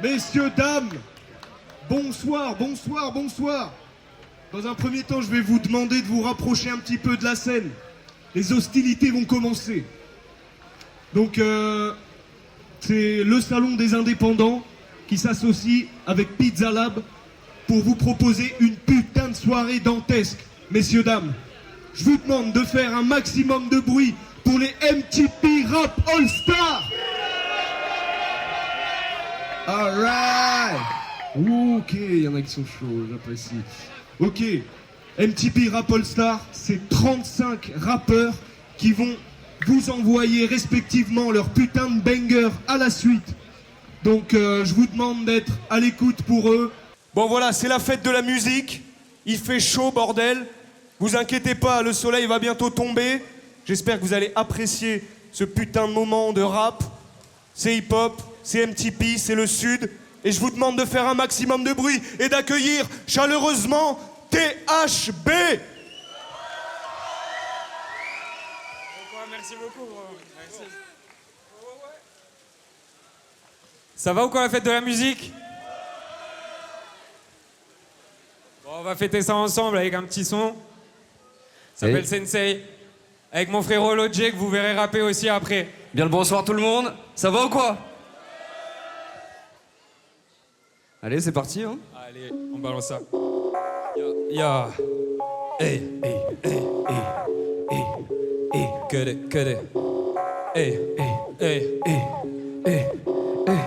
Messieurs, dames, bonsoir, bonsoir, bonsoir. Dans un premier temps, je vais vous demander de vous rapprocher un petit peu de la scène. Les hostilités vont commencer. Donc, c'est le salon des indépendants qui s'associe avec Pizza Lab pour vous proposer une putain de soirée dantesque. Messieurs, dames, je vous demande de faire un maximum de bruit pour les MTP Rap All Stars. Alright. Ok, il y en a qui sont chauds, j'apprécie. Ok, MTP Rap All Star, c'est 35 rappeurs qui vont vous envoyer respectivement leur putain de banger à la suite. Donc je vous demande d'être à l'écoute pour eux. Bon voilà, c'est la fête de la musique. Il fait chaud, bordel. Vous inquiétez pas, le soleil va bientôt tomber. J'espère que vous allez apprécier ce putain de moment de rap. C'est hip-hop, c'est MTP, c'est le Sud. Et je vous demande de faire un maximum de bruit et d'accueillir chaleureusement THB. Merci beaucoup. Merci. Ça va ou quoi la fête de la musique? Bon, on va fêter ça ensemble avec un petit son. Ça s'appelle Sensei. Avec mon frérot Lodje que vous verrez rapper aussi après. Bien le bonsoir tout le monde. Ça va ou quoi? Allez, c'est parti, hein. Allez, on balance ça. Ya. Hey, hey, hey, hey, hey, hey. Cut it, cut it. Hey, hey, hey, hey, hey, hey,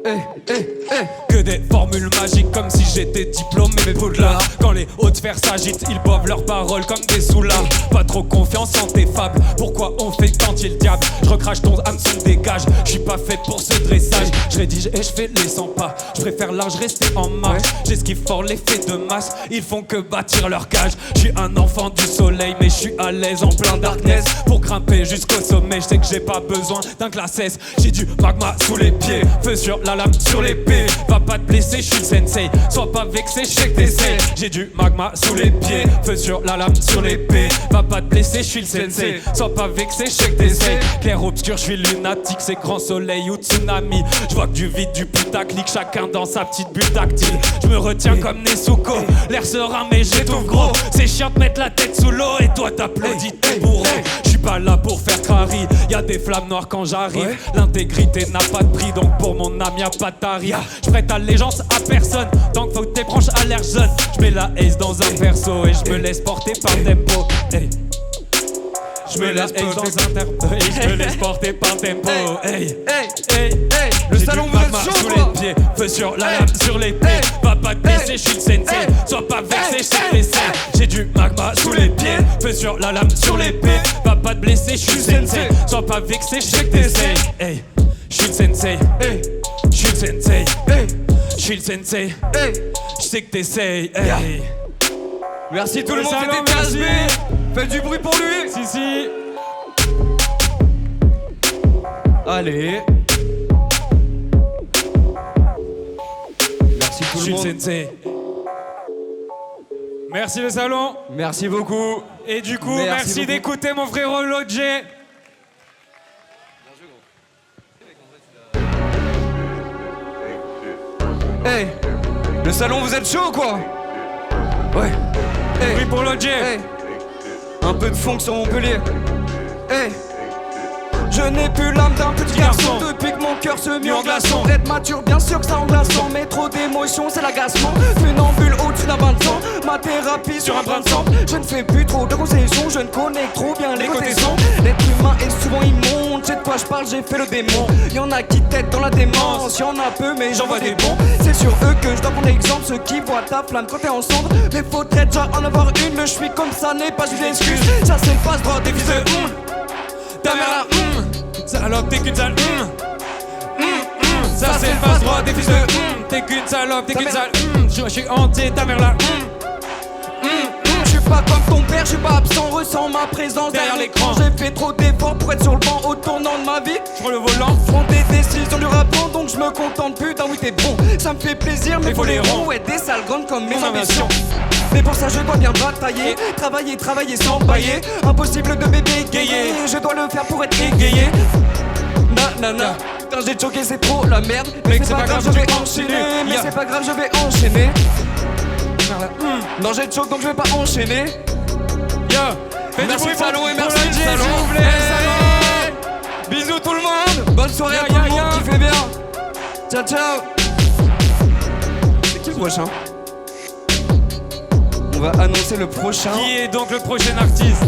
hey, hey, hey. Que des formules magiques comme si j'étais diplômé mais Poudlard. Quand les hautes sphères s'agitent, ils boivent leurs paroles comme des soulards. Pas trop confiance en tes fables. Pourquoi on fait tenter le diable? Je recrache ton hameçon, dégage. Je suis pas fait pour ce dressage. Je rédige et je fais les 100 pas. Je préfère large rester en marche. J'esquive fort l'effet de masse. Ils font que bâtir leur cage. Je suis un enfant du soleil mais je suis à l'aise en plein darkness. Pour grimper jusqu'au sommet, je sais que j'ai pas besoin d'un classe S. J'ai du magma sous les pieds, feu sur la lame, sur l'épée. Va pas te blesser, je suis le sensei. Sois pas vexé, je sais que t'essayes. J'ai du magma sous les pieds, feu sur la lame, sur l'épée. Va pas te blesser, je suis le sensei. Sois pas vexé, je sais que t'essayes. Clair obscur, je suis lunatique, c'est grand soleil ou tsunami. Je vois que du vide, du putaclic, chacun dans sa petite bulle tactile. Je me retiens comme Nezuko, l'air serein mais j'étouffe gros. C'est chiant de mettre la tête sous l'eau et toi t'applaudis tes bourreaux. Je suis pas là pour faire crari, y'a des flammes noires quand j'arrive. L'intégrité n'a pas de prix, donc pour mon âme y'a pas de tarif. Je prête allégeance à personne, tant que faut que tes branches à l'air jeune. Je mets la ace dans un perso et je me laisse porter par tempo. Hey. Je me laisse dans un tempo et je me laisse porter par tempo. Hey, hey, hey, hey. Le salon vous êtes chaud sous quoi? les pieds, feu sur la lame, sur l'épée. Va pas te blesser, je suis le sensei. Sois pas vexé, je sais que t'essaies. J'ai du magma sous les pieds, feu sur la lame, sur l'épée. Va pas te blesser, je suis le sensei. Sois pas vexé, je sais que t'essaies. Hey, je suis le sensei. Hey, je suis le sensei. Hey, je suis le sensei. Hey, je sais que t'essayes. Hey. Merci tout le monde, salon, c'était merci. THB. Faites du bruit pour lui. Si, si. Allez. Merci tout Je le suis le monde. sensei. Merci le salon. Merci beaucoup. Et du coup, Merci merci beaucoup. d'écouter mon frérot Lodje. Hey, le salon vous êtes chaud ou quoi? Ouais. Hey, Oui pour Lodje. hey. Un peu de funk sur Montpellier. Hey. Je n'ai plus l'âme d'un petit garçon depuis que mon cœur se met en glaçon. Être mature, bien sûr que ça engraissant, mais trop d'émotions, c'est l'agacement. Funambule au-dessus d'un bain de sang, ma thérapie sur un brin de sang. Je ne fais plus trop de concessions, je ne connais trop bien les côtés sons. L'être humain est souvent immonde, c'est de quoi je parle, j'ai fait le démon. Y'en a qui t'aident dans la démence, y'en a peu mais j'en vois des bons. C'est sur eux que je dois prendre exemple, ceux qui voient ta flamme quand t'es ensemble. Mais faudrait déjà en avoir une, je suis comme ça n'est pas une excuse. Ça c'est le passe-droit des fils de ta mère là, Salope, t'es qu'une sale. Ça c'est le passe droit des fils de. T'es qu'une salope, t'es qu'une sale. Je suis entier, ta mère là. Je suis pas comme ton père, je suis pas absent, ressens ma présence derrière l'écran. J'ai fait trop d'efforts pour être sur le banc au tournant de ma vie. Je prends le volant. Prends des décisions du rappant, donc je me contente putain oui t'es bon. Ça me fait plaisir mais faut les ronds, ouais des sales grandes comme mes ambitions. Mais pour ça je dois bien batailler, travailler, travailler sans bailler. Impossible de bébé gayer, je dois le faire pour être égayé. Na na na, Putain j'ai choqué c'est trop la merde. Mais c'est pas grave je vais enchaîner. Mais c'est pas grave je vais enchaîner. Non j'ai choqué donc je vais pas enchaîner. Merci Salon et merci Salon. Bisous tout le monde. Bonne soirée à tout le monde qui fait bien. Ciao ciao. C'est qui le prochain? On va annoncer le prochain. Qui est donc le prochain artiste?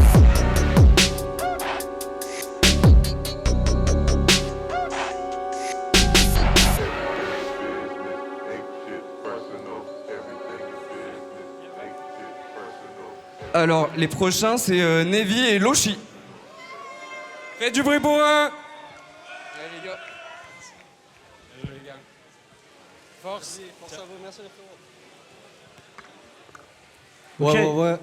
Alors les prochains c'est Nevi et Loshi. Faites du bruit pour un. Allez les gars. Force. Force à vous, merci les Ouais, frérots. ouais, ouais.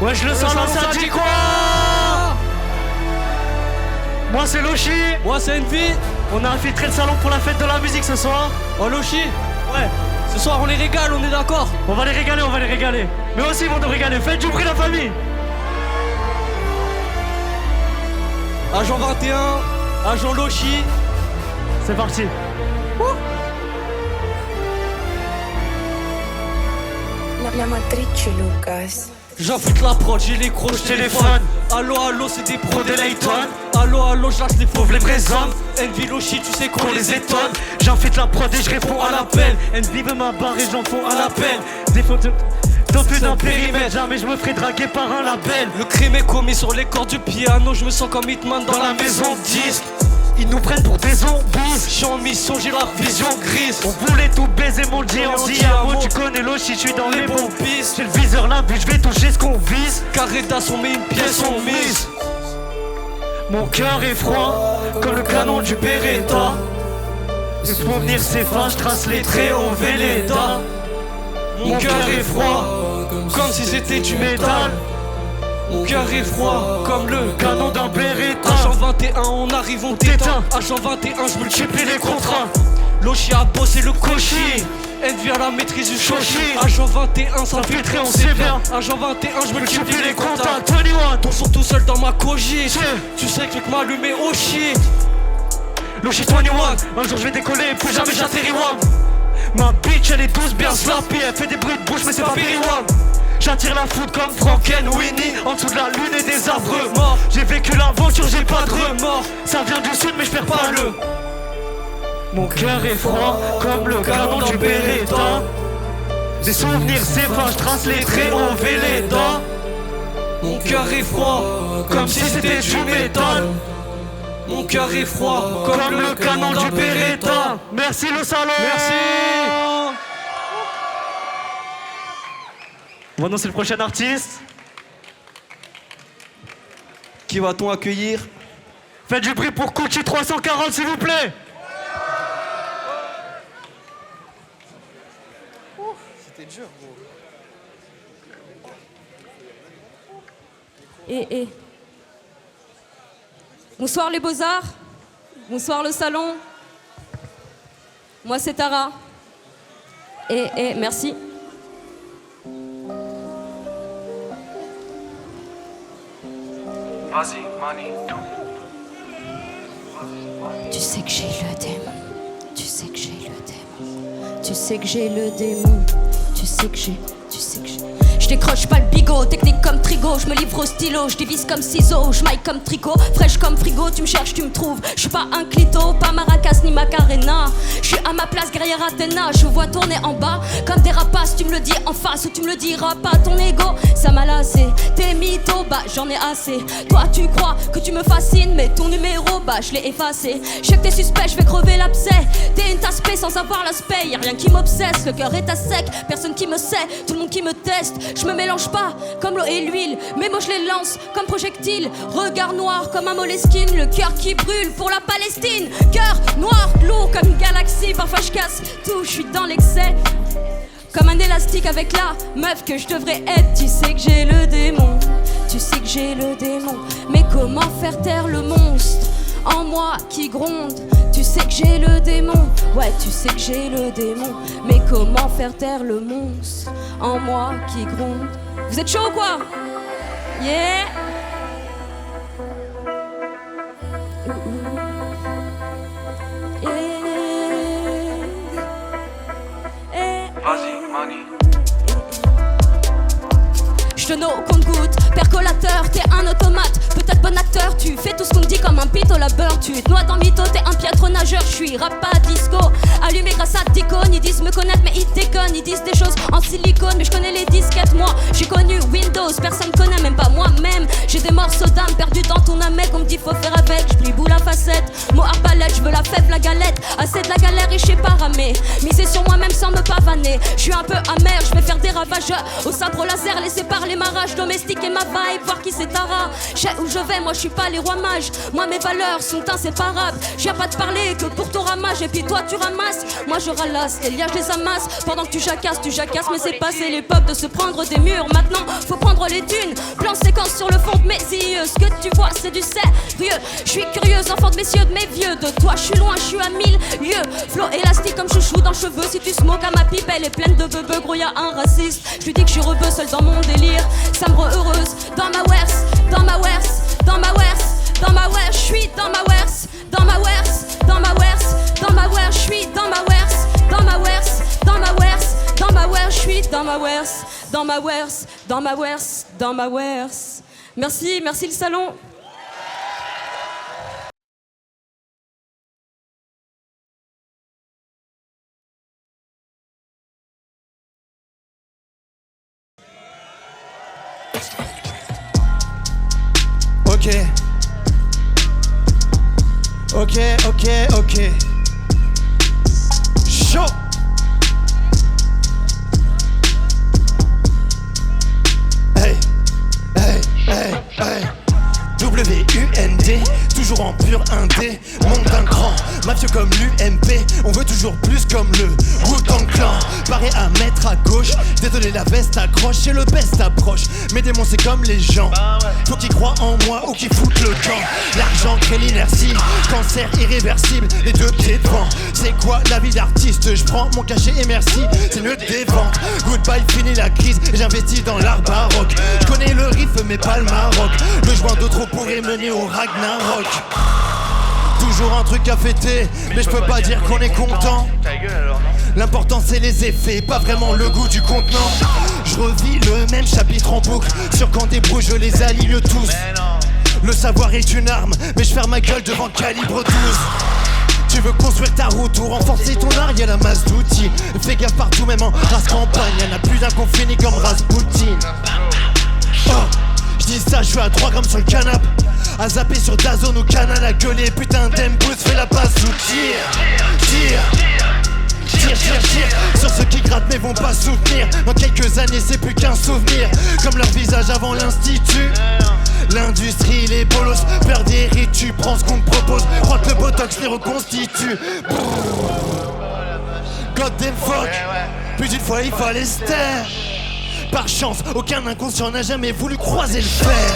Wesh le salon ça dit quoi? Moi c'est Loshi. Moi c'est Envy. On a infiltré le salon pour la fête de la musique ce soir. Oh Loshi. Ouais. Ce soir on les régale, on est d'accord. On va les régaler, on va les régaler. Mais aussi ils vont nous régaler. Faites du bruit la famille. Agent 21, agent Loshi. C'est parti. La matrice Lucas. J'affûte la prod, j'ai les gros téléphone. Allo, allo, c'est des pros des Layton. Allo, allo, je lâche les fauves, les vrais hommes. Envy, Loshi, tu sais qu'on les étonne. J'infiltre la prod et je réponds à l'appel. Envy veut ma barre et j'en fous à l'appel. Des photos dans plus d'un périmètre. Jamais je me ferai draguer par un label. Le crime est commis sur les cordes du piano. Je me sens comme Hitman dans la maison de disque. Ils nous prennent pour des zombies. Je suis en mission, j'ai la vision grise. On voulait tout baiser mon Dieu en diamant. Tu connais Loshi, je suis dans les bons pistes. J'ai le viseur là, vu je vais toucher ce qu'on vise. Carreta sont mis, une pièce sont mise. Mon cœur est froid, comme le canon du Beretta. Les souvenirs s'effacent, je trace les traits au Véleda. Mon cœur est froid, comme si c'était du métal. Mon cœur est froid, comme le canon d'un Beretta. Agent 21, on arrive, on t'éteint. Agent 21, je multiplie les contrats. Loshi a bossé le cochi. Envy à la maîtrise du shoshi. Agent 21, s'infiltrer, on sait bien. Agent 21, je multiplie les contacts. 21, ton son tout seul dans ma cogite. Tu sais que je vais m'allumer au shit. Loshi 21, un jour je vais décoller, plus jamais j'atterris one. Ma bitch elle est douce, bien slappy. Elle fait des bruits de bouche mais c'est pas Berry One. J'attire la foudre comme Frankenweenie. En dessous de la lune et des arbres morts. J'ai vécu l'aventure, j'ai pas de remords. Ça vient du sud mais je perds pas le. Mon cœur est froid comme le canon du Beretta. Des souvenirs s'effacent, je trace les traits au Véleda. Mon cœur est froid, comme si c'était du métal. Mon cœur est froid, comme le canon du Beretta. Merci le salon. Merci. On va annoncer le prochain artiste. Qui va-t-on accueillir? Faites du bruit pour Coochie 340 s'il vous plaît. C'était dur gros. Bonsoir les beaux-arts. Bonsoir le salon. Moi c'est Tara. Merci. Vas-y, Mani. Tu sais que j'ai le démon. Tu sais que j'ai le démon. Tu sais que j'ai le démon. Tu sais que j'ai. Je décroche pas le bigot, technique comme trigo. Je me livre au stylo, je dévisse comme ciseaux. Je maille comme tricot, fraîche comme frigo. Tu me cherches, tu me trouves. Je suis pas un clito, pas maracas ni macarena. Je suis à ma place, guerrière Athéna. Je vois tourner en bas comme des rapaces. Tu me le dis en face ou tu me le diras pas. Ton ego, ça m'a lassé. T'es mytho, bah j'en ai assez. Toi tu crois que tu me fascines, mais ton numéro, bah je l'ai effacé. Je sais que t'es suspect, je vais crever l'abcès. T'es une tasse paix sans avoir l'aspect. Y'a rien qui m'obsesse, le cœur est à sec. Personne qui me sait, tout le monde qui me teste. Je me mélange pas comme l'eau et l'huile. Mes mots je les lance comme projectiles. Regard noir comme un Moleskine. Le cœur qui brûle pour la Palestine. Cœur noir, lourd comme une galaxie. Parfois je casse tout, je suis dans l'excès. Comme un élastique avec la meuf que je devrais être. Tu sais que j'ai le démon. Tu sais que j'ai le démon. Mais comment faire taire le monstre en moi qui gronde? Tu sais sais que j'ai le démon, ouais tu sais que j'ai le démon. Mais comment faire taire le monstre en moi qui gronde? Vous êtes chaud ou quoi? Yeah. Vas-y, Mani. Je te noie au compte-goutte, percolateur, t'es un automate. Peut-être bon acteur, tu fais tout ce qu'on me dit comme un pito labeur. Tu te noies dans mytho, t'es un piètre nageur. Je suis rap pas disco, allumé grâce à Dicone. Ils disent me connaître mais ils déconnent. Ils disent des choses en silicone mais je connais les disquettes. Moi j'ai connu Windows, personne connaît même pas moi-même. J'ai des morceaux d'âme perdus dans ton amec. On me dit faut faire avec, je boule la facette. Mot arbalète, je veux la fève, la galette. Assez de la galère et je sais pas ramer. Miser sur moi-même sans me pavaner. Je suis un peu amer, je vais faire des ravages au sabre laser, laisser parler ma rage domestique et ma vibe, voir qui c'est Tara. Je sais où je vais, moi je suis pas les rois mages. Moi mes valeurs sont inséparables. Je viens pas te parler que pour ton ramage. Et puis toi tu ramasses, moi je ralasse. Les liens je les amasse. Pendant que tu jacasses. Mais c'est passé l'époque de se prendre des murs. Maintenant faut prendre les dunes. Plan séquence sur le fond de mes yeux. Ce que tu vois c'est du sérieux. Je suis curieuse, enfant de messieurs, de mes vieux. De toi je suis loin, je suis à 1000 lieues. Flow élastique comme chouchou dans cheveux. Si tu smoke à ma pipe, elle est pleine de bebeux. Gros y'a un raciste. Je lui dis que je suis rebeu seul dans mon délire. Ça me rend heureuse dans ma wers, dans ma wers, dans ma wers, dans ma wers, je suis dans ma wers, dans ma wers, dans ma wers, dans ma wers, je suis dans ma wers, dans ma wers, dans ma wers, dans ma wers, je suis dans ma wers, dans ma wers, dans ma wers, dans ma wers. Merci, merci le salon. Ok. Chaud. Hey. WUND, toujours en pur indé, monde d'un cran, mafieux comme l'UMP, on veut toujours plus comme le Wu-Tang Clan. Paré à mettre à gauche, désolé la veste accroche et le best approche. Mes démons c'est comme les gens, faut qu'ils croient en moi ou qu'ils foutent le camp. L'argent crée l'inertie, cancer irréversible, les deux pieds devant. C'est quoi la vie d'artiste? Je prends mon cachet et merci, c'est mieux des ventes. Goodbye, fini la crise et j'investis dans l'art baroque. Je connais le riff mais pas le Maroc. Le joint de trop pourrait mener au Ragnarok. Toujours un truc à fêter, mais je peux pas dire qu'on est content. L'important c'est les effets, pas vraiment le goût du contenant. Je revis le même chapitre en boucle. Sur quand des brouilles je les aligne tous. Le savoir est une arme, mais je ferme ma gueule devant calibre 12. Tu veux construire ta route ou renforcer ton art, y'a la masse d'outils. Fais gaffe partout, même en race campagne, y'en a plus d'un qu'on finit comme Rasputin. Oh, j'dis ça, j'suis à 3 grammes sur le canapé. À zapper sur Dazone ou Canal, à gueuler, putain d'emboost, fais la passe ou tire. Sur ceux qui grattent mais vont pas soutenir. Dans quelques années c'est plus qu'un souvenir. Comme leur visage avant l'institut. L'industrie, les bolos, peur des rites, tu prends ce qu'on te propose. Crois que le botox les reconstitue. God damn fuck. Plus d'une fois il fallait se taire. Par chance, aucun inconscient n'a jamais voulu croiser le fer.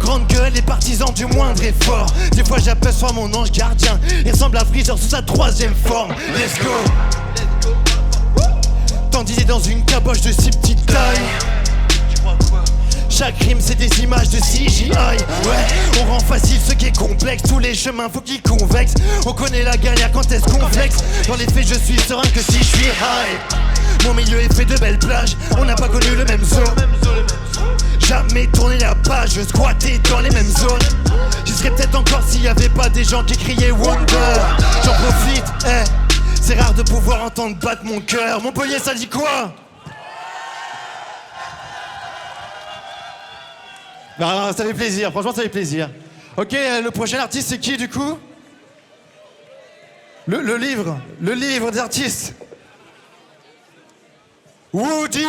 Grande gueule, les partisans du moindre effort. Des fois j'appelle soit mon ange gardien. Il ressemble à Freezer sous sa 3ème forme. Let's go. Tandis dans une caboche de si petite taille. Chaque rime c'est des images de CGI. Ouais, on rend facile ce qui est complexe. Tous les chemins faut qu'ils convexent. On connaît la galère quand est-ce qu'on flex. Dans les faits je suis serein que si je suis high. Mon milieu est fait de belles plages. On n'a pas connu le même zoo. Jamais tourné la page, squatter dans les mêmes zones. J'y serais peut-être encore s'il y avait pas des gens qui criaient Wonder. J'en profite, c'est rare de pouvoir entendre battre mon cœur. Montpellier ça dit quoi? Bah, ça fait plaisir, franchement ça fait plaisir. Ok, le prochain artiste c'est qui du coup? Le livre des artistes. Woody.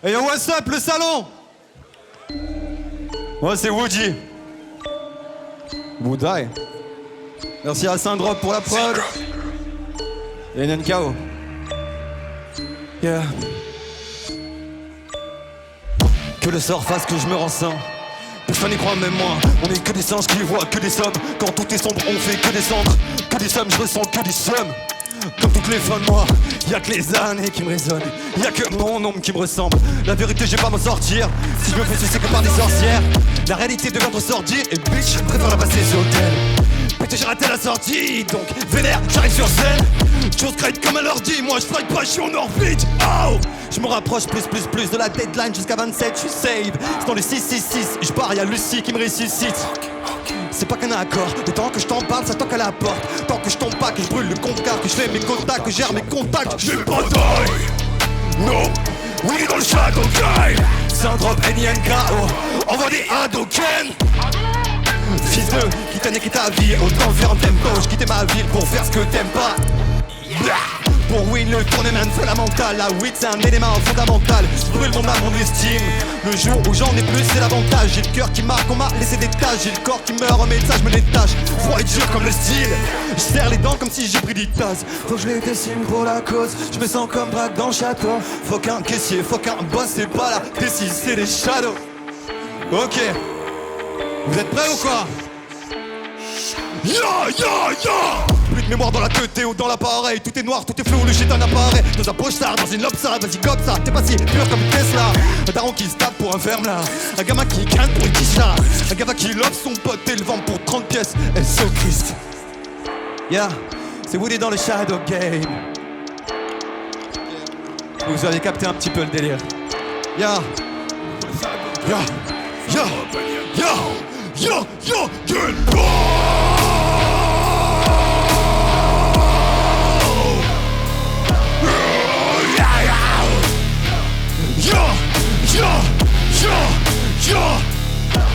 Hey yo, what's up le salon? Moi c'est Woody. Woody. Merci à Syndrop pour la prod. Et NNKO. Yeah. Que le sort fasse que je me renseigne. Personne n'y croit, même moi. On est que des singes qui voient que des sommes. Quand tout est sombre, on fait que descendre. Que des sommes, je ressens que des sommes. Comme toutes les fins de mois, y'a que les années qui me résonnent. Y'a que mon ombre qui me ressemble. La vérité, j'ai pas m'en sortir. Si je me fais sucer que par des sorcières, la réalité devient trop sordide. Et bitch, je préfère la passer sur hôtel. Putain, j'ai raté la sortie, donc vénère, j'arrive sur scène. J'ose crête comme un ordi, moi je strike pas, je suis en orbite. Oh, je me rapproche plus de la deadline jusqu'à 27, je suis save. C'est dans les 666, je pars, y'a Lucie qui me ressuscite. C'est pas qu'un accord, de temps que je t'en parle, ça toque à la porte. Tant que je tombe pas, que je brûle le compte car que je fais mes contacts, que je gère mes contacts. Je vais pas die, no, oui dans le shadow game. Syndrome NINKO, envoie des Hadoken. Fils de, qui t'a niqué ta vie, autant faire un tempo. Je quittais ma ville pour faire ce que t'aimes pas. Pour win le tournament fondamental. La weed c'est un élément fondamental. Je brûle mon âme, mon estime. Le jour où j'en ai plus c'est l'avantage. J'ai le cœur qui marque, on m'a laissé des taches. J'ai le corps qui meurt, un médecin, je me détache. Froid et dur comme le style. Je serre les dents comme si j'ai pris des tasses. Faut que je les dessine pour la cause. Je me sens comme Braque dans le château. Faut qu'un caissier, faut qu'un boss, c'est pas la décise, c'est les shadows. Ok. Vous êtes prêts ou quoi? Plus de mémoire dans la tête ou dans l'appareil. Tout est noir, tout est flou, le shit en apparaît. Dans un pochard, dans une lobsade, vas-y gobe ça. T'es pas si pur comme une Tesla. Un daron qui se tape pour un verme là. Un gamin qui canne pour une quiche là. Un gamin qui lobe son pote et le vend pour 30 pièces. Elle se Christ. Yeah, c'est Woody dans le Shadow Game. Vous avez capté un petit peu le délire. Yeah. Yeah. Yeah. Yeah. Yeah. Yeah. Good boy.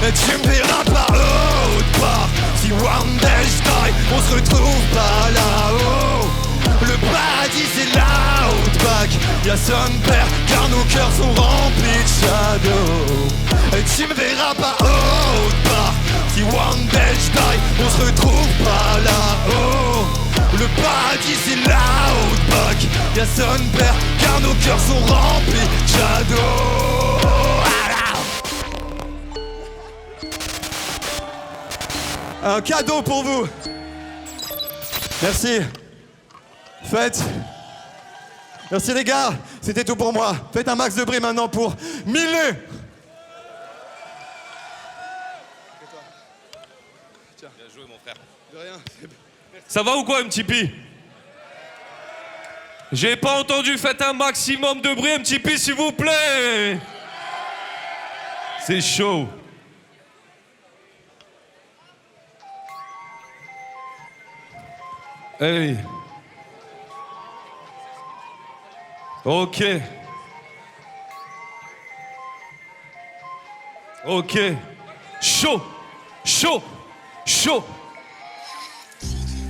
Et tu me verras par l'autre part. Si one day je die, on se retrouve pas là-haut. Le paradis c'est l'outback. Y'a son père car nos cœurs sont remplis de shadows. Et tu me verras par l'autre part. Si one day je die, on se retrouve pas là-haut. Le paradis c'est l'outback. Y'a son père car nos cœurs sont remplis de shadows. Un cadeau pour vous. Merci. Faites. Merci les gars. C'était tout pour moi. Faites un max de bruit maintenant pour Milé. Tiens, bien joué mon frère. De rien. Ça va ou quoi MTP? J'ai pas entendu, faites un maximum de bruit MTP s'il vous plaît. C'est chaud. Hey. Ok. Ok. Chaud. Chaud. Chaud.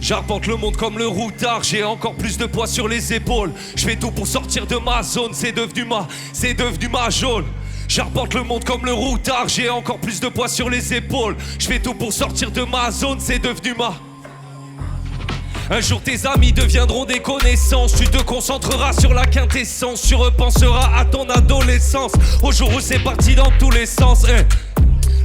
J'arpente le monde comme le routard, j'ai encore plus de poids sur les épaules. Je fais tout pour sortir de ma zone, c'est devenu ma jaune. J'arpente le monde comme le routard, j'ai encore plus de poids sur les épaules. Je fais tout pour sortir de ma zone, c'est devenu ma... Un jour tes amis deviendront des connaissances. Tu te concentreras sur la quintessence. Tu repenseras à ton adolescence. Au jour où c'est parti dans tous les sens.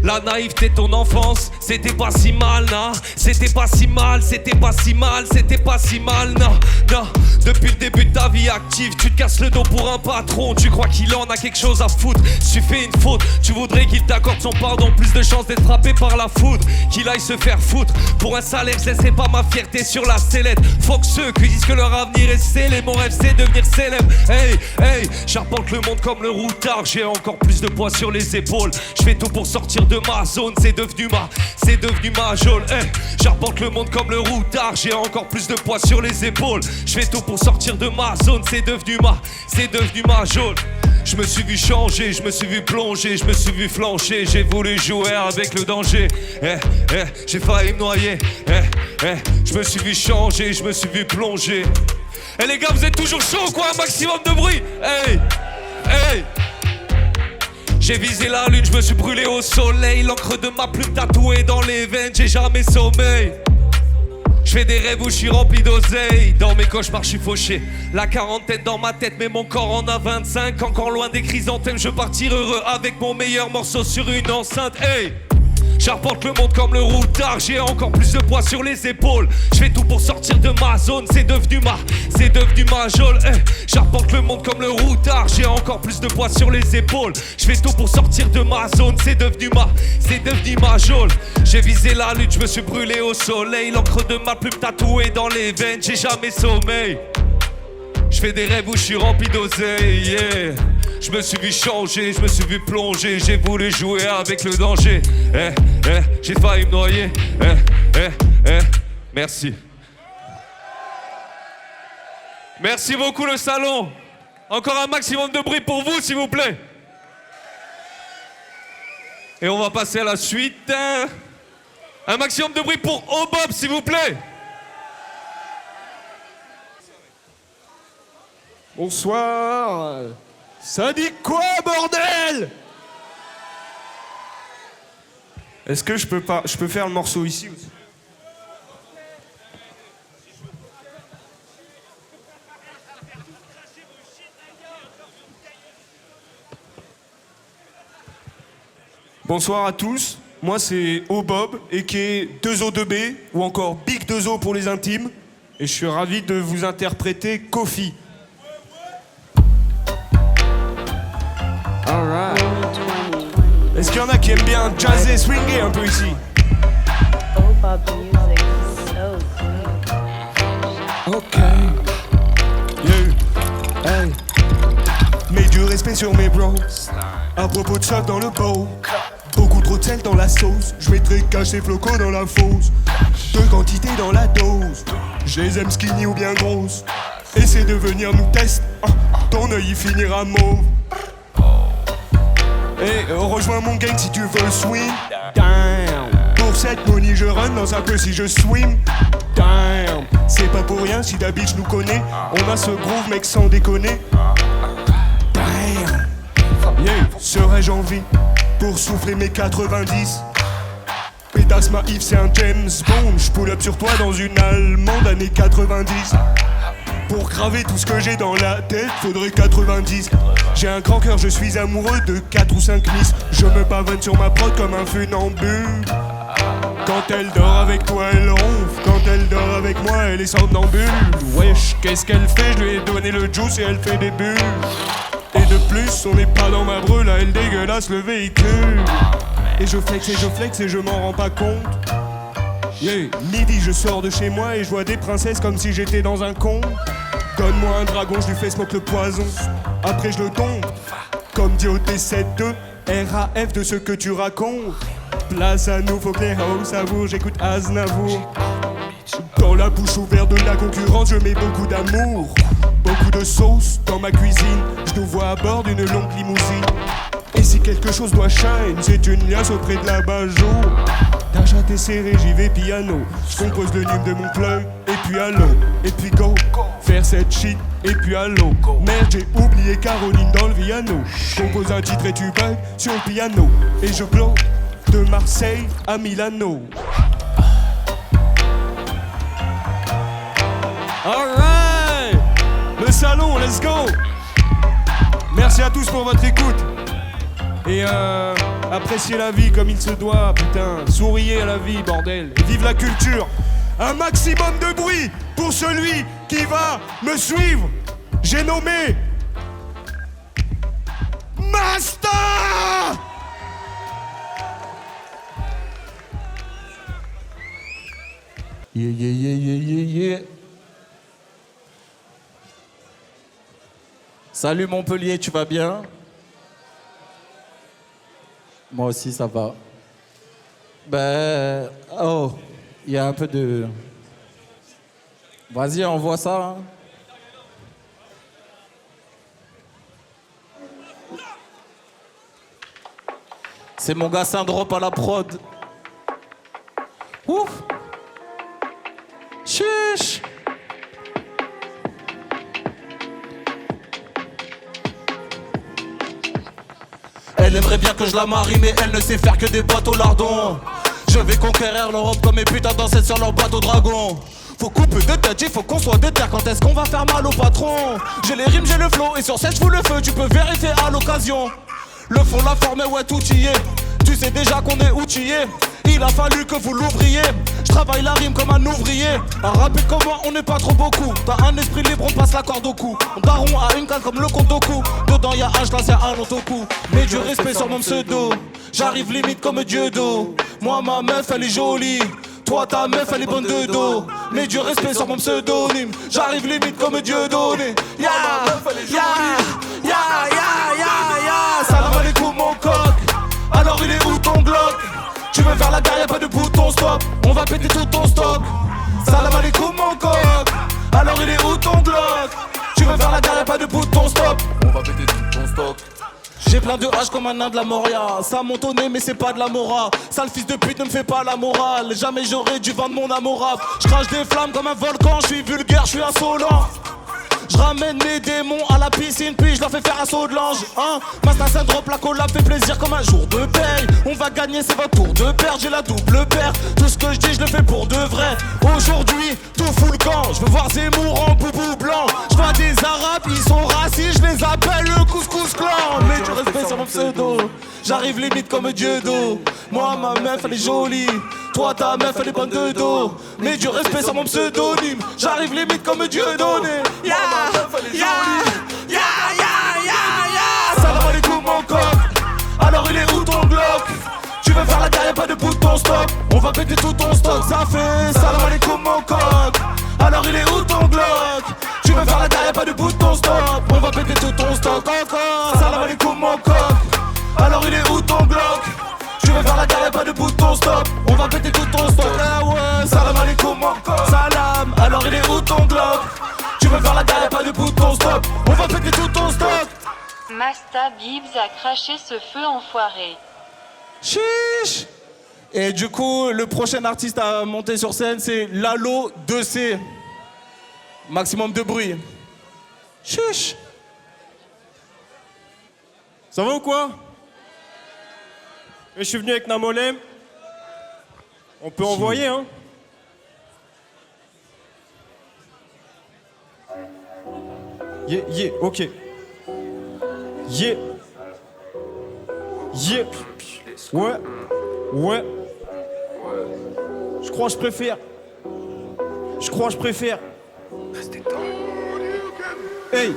La naïveté de ton enfance, c'était pas si mal, non. C'était pas si mal, c'était pas si mal, c'était pas si mal, non, non. Depuis le début de ta vie active, tu te casses le dos pour un patron. Tu crois qu'il en a quelque chose à foutre. Si tu fais une faute, tu voudrais qu'il t'accorde son pardon. Plus de chances d'être frappé par la foudre, qu'il aille se faire foutre. Pour un salaire, je laisserai pas ma fierté sur la sellette. Faut que ceux qui disent que leur avenir est scellé. Mon rêve c'est devenir célèbre. Hey, hey, j'arpente le monde comme le routard. J'ai encore plus de poids sur les épaules. Je fais tout pour sortir de ma zone, c'est devenu ma jaune. Hey, j'arpente le monde comme le routard. J'ai encore plus de poids sur les épaules. Je fais tout pour sortir de ma zone, c'est devenu ma jaune. Je me suis vu changer, je me suis vu plonger, je me suis vu flancher. J'ai voulu jouer avec le danger. J'ai failli me noyer. Je me suis vu changer, je me suis vu plonger. Les gars, vous êtes toujours chauds quoi? Un maximum de bruit. Hey, hey. J'ai visé la lune, je me suis brûlé au soleil. L'encre de ma plume tatouée dans les veines, j'ai jamais sommeil. Je J'fais des rêves où j'suis rempli d'oseille. Dans mes cauchemars j'suis fauché. La quarantaine dans ma tête mais mon corps en a 25. Encore loin des chrysanthèmes, je partir heureux avec mon meilleur morceau sur une enceinte. Hey, j'arpente le monde comme le routard, j'ai encore plus de poids sur les épaules. Je fais tout pour sortir de ma zone, c'est devenu ma geôle. Hey, j'arpente le monde comme le routard, j'ai encore plus de poids sur les épaules. Je fais tout pour sortir de ma zone, c'est devenu ma geôle. J'ai visé la lune, je me suis brûlé au soleil. L'encre de ma plume tatouée dans les veines, j'ai jamais sommeil. Je fais des rêves où je suis rempli d'oseille, yeah. Je me suis vu changer, je me suis vu plonger. J'ai voulu jouer avec le danger. J'ai failli me noyer. Merci. Merci beaucoup le salon. Encore un maximum de bruit pour vous s'il vous plaît. Et on va passer à la suite. Un maximum de bruit pour Obob s'il vous plaît. Bonsoir. Ça dit quoi, bordel? Est-ce que je peux faire le morceau ici aussi? Bonsoir à tous. Moi c'est Obob et qui est 2O2B ou encore Big 2O pour les intimes. Et je suis ravi de vous interpréter Kofi. Alright. Est-ce qu'il y en a qui aiment bien jazzer, swinguer un peu ici? Ok. Yeah. Hey. Mets du respect sur mes bros. À propos de ça dans le bowl. Beaucoup trop de sel dans la sauce. Je mettrai cacher flocos dans la fosse. De quantité dans la dose. Je les aime skinny ou bien grosses. Essaie de venir nous tester. Ton œil y finira mauve. Hey, rejoins mon gang si tu veux swing. Damn. Pour cette money je run dans un peu si je swim. Damn. C'est pas pour rien si la bitch nous connaît. On a ce groove mec sans déconner. Damn. Yeah. Serais-je en vie pour souffler mes 90? Pétasse ma Yves c'est un James Bond. J'pull up sur toi dans une allemande années 90. Pour graver tout ce que j'ai dans la tête, faudrait 90. J'ai un grand cœur, je suis amoureux de 4 ou 5 miss. Je me pavonne sur ma prod comme un funambule. Quand elle dort avec toi, elle ronfle. Quand elle dort avec moi, elle est somnambule. Wesh, qu'est-ce qu'elle fait? Je lui ai donné le juice et elle fait des bulles. Et de plus, on n'est pas dans ma brûle, elle dégueulasse le véhicule. Et je flex et je m'en rends pas compte. Yeah. Midi je sors de chez moi et je vois des princesses comme si j'étais dans un conte. Donne-moi un dragon, je lui fais smoke le poison. Après je le tombe. Comme dit au T72, RAF de ce que tu racontes. Place à nous, faut que les hoes savourent. J'écoute Aznavour. Dans la bouche ouverte de la concurrence, je mets beaucoup d'amour. Beaucoup de sauce dans ma cuisine. Je nous vois à bord d'une longue limousine. Et si quelque chose doit shine, c'est une liasse auprès de la Bajo. D'achat t'es serré, j'y vais piano. Je compose le nume de mon plug, et puis allô, et puis go. Faire cette shit, et puis allô. Merde, j'ai oublié Caroline dans le Viano. Je compose un titre et tu bugs sur le piano. Et je blow de Marseille à Milano. Alright, le salon, let's go. Merci à tous pour votre écoute. Et appréciez la vie comme il se doit, putain. Souriez à la vie, bordel. Et vive la culture. Un maximum de bruit pour celui qui va me suivre. J'ai nommé Masta. Yeah, yeah, yeah, yeah, yeah, yeah. Salut Montpellier, tu vas bien? Moi aussi, ça va. Ben... Oh, il y a un peu de... Vas-y, envoie ça. Hein. C'est mon gars Syndrop à la prod. Ouf. Chiche. Elle aimerait bien que je la marie, mais elle ne sait faire que des bateaux lardons. Je vais conquérir l'Europe comme mes putains dansent sur leur bateau dragon. Faut couper de tête, il faut qu'on soit déter. Quand est-ce qu'on va faire mal au patron? J'ai les rimes, j'ai le flow, et sur scène je fous le feu. Tu peux vérifier à l'occasion. Le fond, la forme, ouais tout y est. Tu sais déjà qu'on est outillé. Il a fallu que vous l'ouvriez. Je travaille la rime comme un ouvrier. Un rapide comme moi, on n'est pas trop beaucoup. T'as un esprit libre, on passe la corde au cou. On daron à une canne comme le Kondoku. Dedans y'a H, là c'est un Otoku. Mets du respect sur mon pseudo. J'arrive limite comme Dieu d'eau. Moi ma meuf elle est jolie. Toi ta meuf elle est bonne de dos. Mets du respect sur mon pseudonyme. J'arrive limite comme Dieu donné. Ya, ya, ya. Salam alaikum mon coq. Alors il est où ton Glock? Tu veux faire la guerre, y'a pas de bouton stop. On va péter tout ton stock. Salam alaikum mon coq. Alors il est où ton Glock? Tu veux faire la guerre, y'a pas de bouton stop. On va péter tout ton stock. J'ai plein de haches comme un nain de la Moria. Ça monte au nez mais c'est pas de la mora. Sale fils de pute ne me fait pas la morale. Jamais j'aurais dû vendre mon amour rap. J'crache des flammes comme un volcan. J'suis vulgaire, j'suis insolent. J'ramène mes démons à la piscine puis je leur fais faire un saut de l'ange, hein. Master drop, la collab fait plaisir comme un jour de paye. On va gagner, c'est votre tour de perdre, j'ai la double paire. Tout ce que je dis, je le fais pour de vrai. Aujourd'hui, tout fout le camp. Je veux voir Zemmour en boubou blanc. Je vois des arabes, ils sont racistes, je les appelle le couscous clan. Mais tu respectes sur mon pseudo. J'arrive limite comme Dieu d'eau. Moi ma meuf elle est jolie. Toi ta meuf elle est bonne de dos. Mais du respect sur mon pseudonyme. J'arrive limite comme Dieu donné. Ya, ya. Salam alaikum mon coq. Alors il est où ton Glock? Tu veux faire la guerre, y'a pas de bouton stop. On va péter tout ton stock. Ça fait salam alaikum mon coq. Alors il est où ton Glock? Tu veux faire la guerre, y'a pas de bouton stop. On va péter tout ton stock encore. Salam alaikum mon coq. Alors il est où ton Glock? Tu veux faire la guerre, y'a pas de bouton stop. On va péter tout ton stock. Ah ouais, salam alaikum mon coq. Salam, alors il est où ton Glock? Tu veux faire la guerre, y'a pas de bouton stop. On va péter tout ton stock. Masta Bibbs a craché ce feu enfoiré. Chiche. Et du coup, le prochain artiste à monter sur scène, c'est Lalo 2C. Maximum de bruit. Chiche. Ça va ou quoi? Je suis venu avec Namolem. On peut envoyer, hein? Yeah, ok. Yeah. Ouais. Je crois que je préfère. Hey.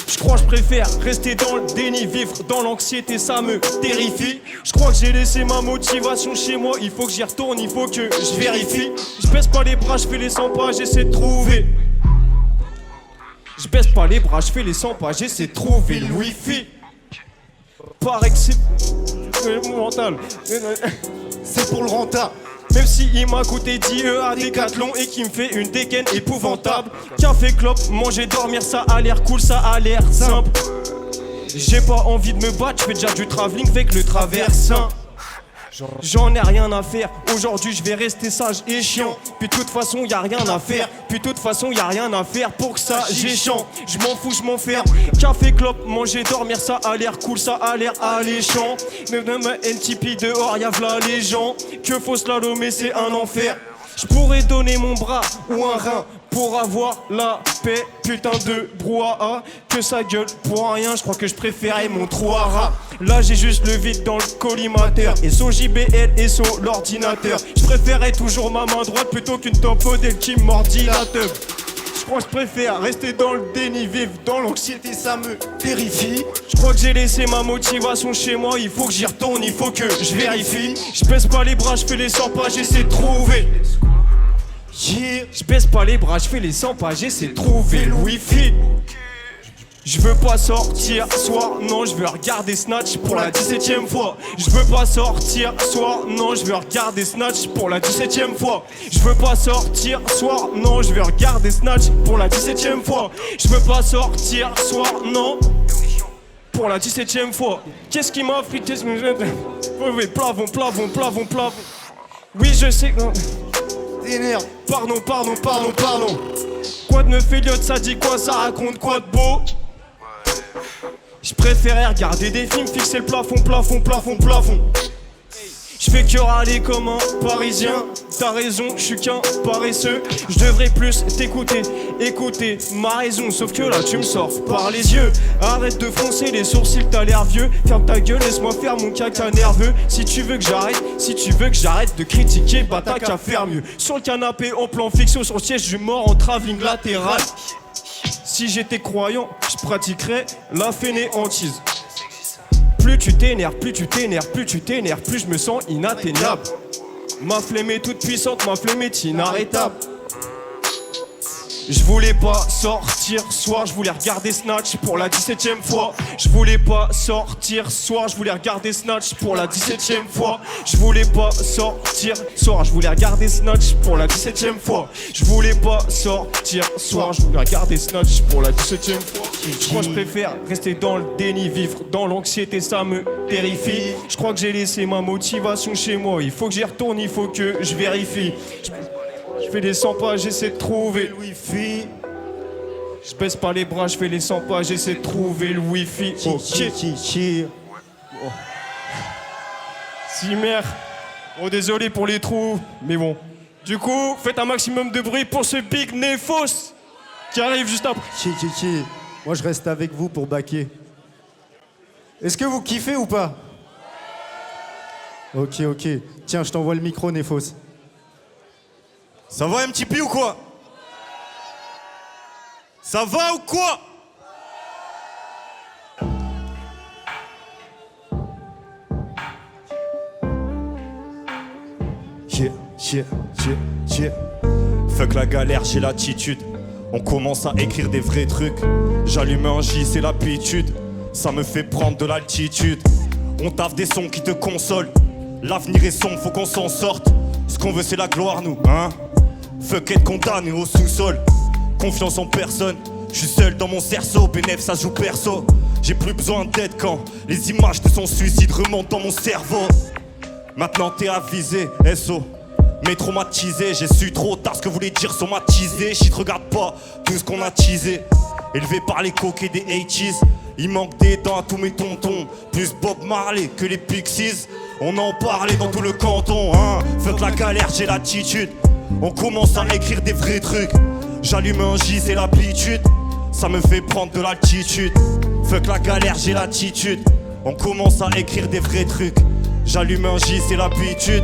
Je crois que je préfère rester dans le déni, vivre dans l'anxiété, ça me terrifie. Je crois que j'ai laissé ma motivation chez moi, il faut que j'y retourne, il faut que je vérifie. Je baisse pas les bras, je fais les 100 pas, j'essaie de trouver. Je baisse pas les bras, je fais les 100 pas, j'essaie de trouver le wifi. Paraît que c'est mental. C'est pour le rentable. Même si il m'a coûté 10 à Décathlon et qui me fait une dégaine épouvantable. Café, clope, manger, dormir, ça a l'air cool, ça a l'air simple. J'ai pas envie de me battre, je fais déjà du travelling, fait que le traversin. J'en ai rien à faire, aujourd'hui je vais rester sage et chiant. Puis de toute façon y'a rien à faire, pour que ça j'échant. Je m'en fous, je m'enferme. Café, clope, manger, dormir, ça a l'air cool, ça a l'air alléchant. Même un NTP dehors, y'a v'là les gens. Que faut slalomer, c'est un enfer. Je pourrais donner mon bras ou un rein pour avoir la paix, putain de brouhaha. Que ça gueule pour rien, je crois que je préférais mon trou à rat. Là j'ai juste le vide dans le collimateur. Et son JBL et son l'ordinateur. Je préférais toujours ma main droite plutôt qu'une top modèle qui mordit la teub. Je crois que je préfère rester dans le déni, vivre dans l'anxiété, ça me terrifie. Je crois que j'ai laissé ma motivation chez moi, il faut que j'y retourne, il faut que je vérifie. Je baisse pas les bras, je fais les 100 pas, j'essaie de trouver. Yeah. Je baisse pas les bras, je fais les 100 pas, j'essaie de trouver le wifi. Je veux pas sortir soir, non je veux regarder Snatch pour la 17ème fois. Je veux pas sortir soir, non je veux regarder Snatch pour la 17ème fois. Je veux pas sortir soir, non je veux regarder Snatch pour la 17ème fois. Je veux pas sortir soir, non pour la 17ème fois. Qu'est-ce qui m'a frité ce oui, plavon. Oui je sais que... Pardon. Quoi de neuf Elliot, ça dit quoi, ça raconte quoi de beau? Je préférais regarder des films, fixer le plafond. Je fais que râler comme un parisien. T'as raison, je suis qu'un paresseux. Je devrais plus t'écouter, écouter ma raison. Sauf que là tu me sors par les yeux. Arrête de froncer les sourcils, t'as l'air vieux. Ferme ta gueule, laisse-moi faire mon caca nerveux. Si tu veux que j'arrête de critiquer, bah t'as qu'à faire mieux. Sur le canapé en plan fixe, sur le siège du mort en travelling latéral. Si j'étais croyant, je pratiquerais la fainéantise. Plus tu t'énerves, plus je me sens inatteignable. Ma flemme est toute puissante, ma flemme est inarrêtable. Je voulais pas sortir soir, je voulais regarder Snatch pour la 17ème fois. Je voulais pas sortir soir, je voulais regarder Snatch pour la 17ème fois. Je voulais pas sortir soir, je voulais regarder Snatch pour la 17ème fois. Je voulais pas sortir soir, je voulais regarder Snatch pour la 17ème fois. Je crois que je préfère rester dans le déni, vivre dans l'anxiété, ça me terrifie. Je crois que j'ai laissé ma motivation chez moi, il faut que j'y retourne, il faut que je vérifie. Je fais les 100 pas, j'essaie de trouver le wifi. Je baisse pas les bras, je fais les 100 pas, j'essaie de trouver le wifi. Ok. Oh. Si merde. Oh désolé pour les trous, mais bon. Du coup, faites un maximum de bruit pour ce Big Nefos qui arrive juste après. Moi je reste avec vous pour baquer. Est-ce que vous kiffez ou pas? Ok. Tiens, je t'envoie le micro, Nefos. Ça va MTP ou quoi? Ça va ou quoi? Yeah. Fuck la galère, j'ai l'attitude. On commence à écrire des vrais trucs. J'allume un J, c'est l'habitude. Ça me fait prendre de l'altitude. On taffe des sons qui te consolent. L'avenir est sombre, faut qu'on s'en sorte. Ce qu'on veut c'est la gloire nous, hein. Fuck être condamné au sous-sol. Confiance en personne. Je suis seul dans mon cerceau. Bénéf ça joue perso. J'ai plus besoin d'aide quand les images de son suicide remontent dans mon cerveau. Maintenant t'es avisé, SO. Mais traumatisé, j'ai su trop tard ce que voulait dire somatisé. Shit regarde pas tout ce qu'on a teasé. Élevé par les coques et des 80s. Il manque des dents à tous mes tontons. Plus Bob Marley que les Pixies. On en parlait dans tout le canton, hein. Fuck la galère, j'ai l'attitude. On commence à écrire des vrais trucs. J'allume un J, c'est l'habitude. Ça me fait prendre de l'altitude. Fuck la galère, j'ai l'attitude. On commence à écrire des vrais trucs. J'allume un J, c'est l'habitude.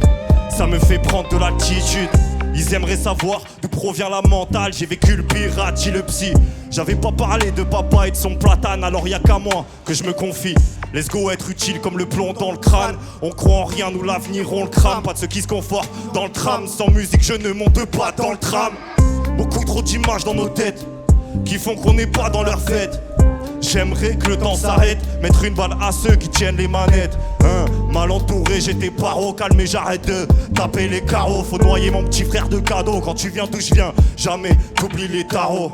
Ça me fait prendre de l'altitude. Ils aimeraient savoir d'où provient la mentale. J'ai vécu le pirate, j'ai le psy. J'avais pas parlé de papa et de son platane. Alors y'a qu'à moi que je me confie. Let's go être utile comme le plomb dans le crâne. On croit en rien, nous l'avenir on le crame. Pas de ceux qui se confortent dans le tram. Sans musique je ne monte pas dans le tram. Beaucoup trop d'images dans nos têtes qui font qu'on n'est pas dans leur fête. J'aimerais que le temps s'arrête. Mettre une balle à ceux qui tiennent les manettes, hein. Mal entouré, j'étais paro, calme et j'arrête de taper les carreaux. Faut noyer mon petit frère de cadeaux. Quand tu viens d'où je viens, jamais t'oublies les tarots.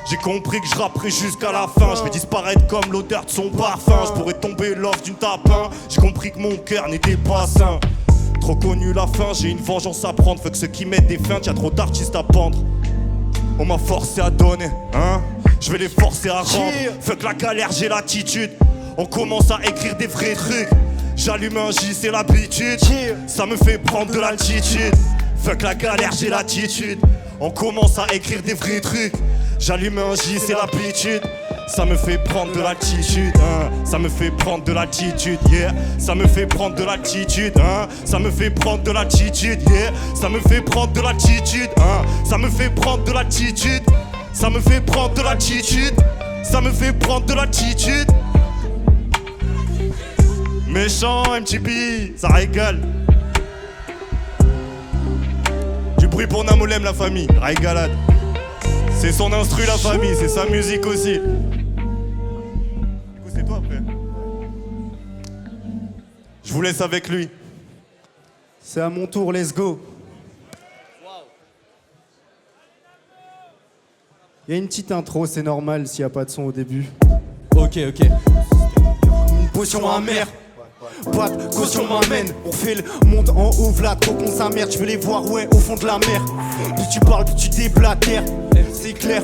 J'ai compris que je rapperai jusqu'à la fin. Je vais disparaître comme l'odeur de son parfum. Je pourrais tomber l'offre d'une tapin. J'ai compris que mon cœur n'était pas sain. Trop connu la fin, j'ai une vengeance à prendre. Fuck ceux qui mettent des feintes, y'a trop d'artistes à pendre. On m'a forcé à donner, hein. Je vais les forcer à rendre. Fuck la galère, j'ai l'attitude. On commence à écrire des vrais trucs. J'allume un J, c'est l'habitude. Ça me fait prendre de l'altitude. Fuck la galère, j'ai l'attitude. On commence à écrire des vrais trucs. J'allume un J, c'est l'habitude. Ça me fait prendre de l'altitude, hein. Ça me fait prendre de l'altitude, yeah. Ça me fait prendre de l'altitude, hein. Ça me fait prendre de l'altitude, yeah. Ça me fait prendre de l'altitude, hein. Ça me fait prendre de l'altitude. Ça me fait prendre de l'altitude. Ça me fait prendre de l'altitude. Méchant MTP, ça régale. Du bruit pour Namolem la famille, régalade. C'est son instru la famille, c'est sa musique aussi. Du coup c'est toi après. Je vous laisse avec lui. C'est à mon tour, let's go. Il y a une petite intro, c'est normal s'il n'y a pas de son au début. Ok. Une potion amère. Pas de caution m'amène. On fait le monde en haut, v'là trop qu'on s'amerde. Je veux les voir, ouais, au fond de la mer. Plus tu parles, plus tu déblatères. C'est clair,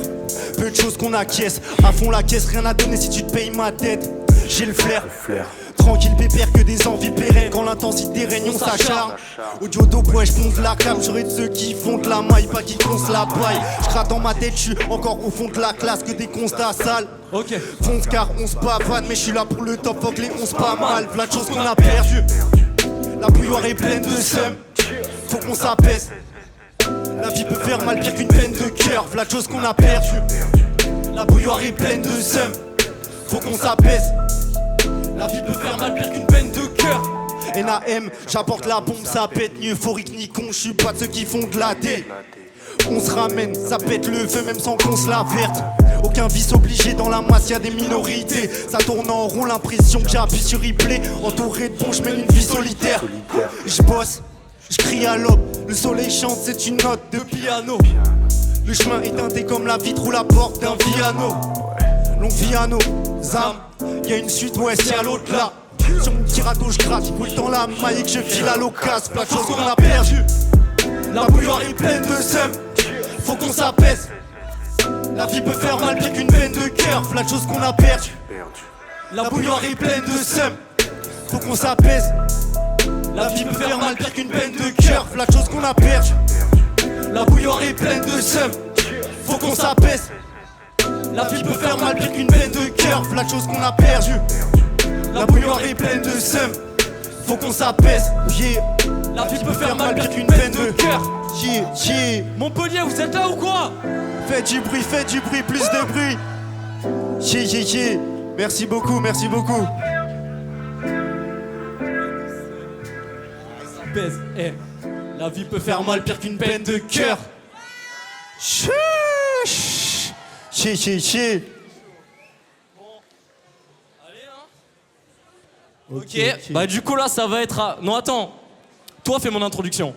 peu de choses qu'on acquiesce. À fond la caisse, rien à donner si tu te payes ma tête. J'ai le flair. Tranquille pépère que des envies pérennes. Quand l'intensité règne on s'acharne. Audio dope ouais j'ponce la clame. J'aurais de ceux qui font de la maille, pas qui foncent la paille. J'crate dans ma tête, j'suis encore au fond de la classe. Que des constats sales. Ok. Fonce car on se pavane. Mais j'suis là pour le top, fuck les 11 pas mal. Plein de choses qu'on a perdu. La bouilloire est pleine de seum. Faut qu'on s'apaise. La vie peut faire mal pire qu'une peine de cœur. V'là de choses qu'on a perdu. La bouilloire est pleine de seum. Faut qu'on s'apaise. La vie peut faire mal pire qu'une peine de cœur. NAM, j'apporte la bombe, ça pète ni euphorique ni con. J'suis pas de ceux qui font de la D. On se ramène, ça pète le feu même sans qu'on se la verte. Aucun vice obligé dans la masse, y'a des minorités. Ça tourne en rond, l'impression que j'appuie sur replay. Entouré de bons, j'mène une vie solitaire. J'bosse, j'crie à l'aube. Le soleil chante, c'est une note de piano. Le chemin est teinté comme la vitre ou la porte d'un piano. Long piano, Zam, y'a une suite ouest, y'a l'autre là. Sur mon petit râteau, j'gratte, j'brûle le temps la maille et que je file à l'occasion. Plein de choses qu'on a perdu. La bouilloire est pleine de seum. Faut qu'on s'apaise. La vie peut faire mal pire qu'une peine de cœur. Plein de choses qu'on a perdu. La bouilloire est pleine de seum. Faut qu'on s'apaise. La vie peut faire mal pire qu'une peine de cœur. Plein de choses qu'on a perdu. La bouilloire est pleine de seum. Faut qu'on s'apaise. La vie peut faire mal pire qu'une peine de cœur. Plein de choses qu'on a perdu. La bouilloire est pleine de seum. Faut qu'on s'apaise. Yeah. La vie peut faire mal pire qu'une peine de cœur. Yeah, yeah. Montpellier, vous êtes là ou quoi? Faites du bruit, plus de bruit. Yeah, yeah, yeah. Merci beaucoup, merci beaucoup. Pèse, eh. La vie peut faire mal pire qu'une peine de cœur. Chut. Yeah, yeah, yeah. Ok, bah du coup là ça va être à... Non attends, toi fais mon introduction.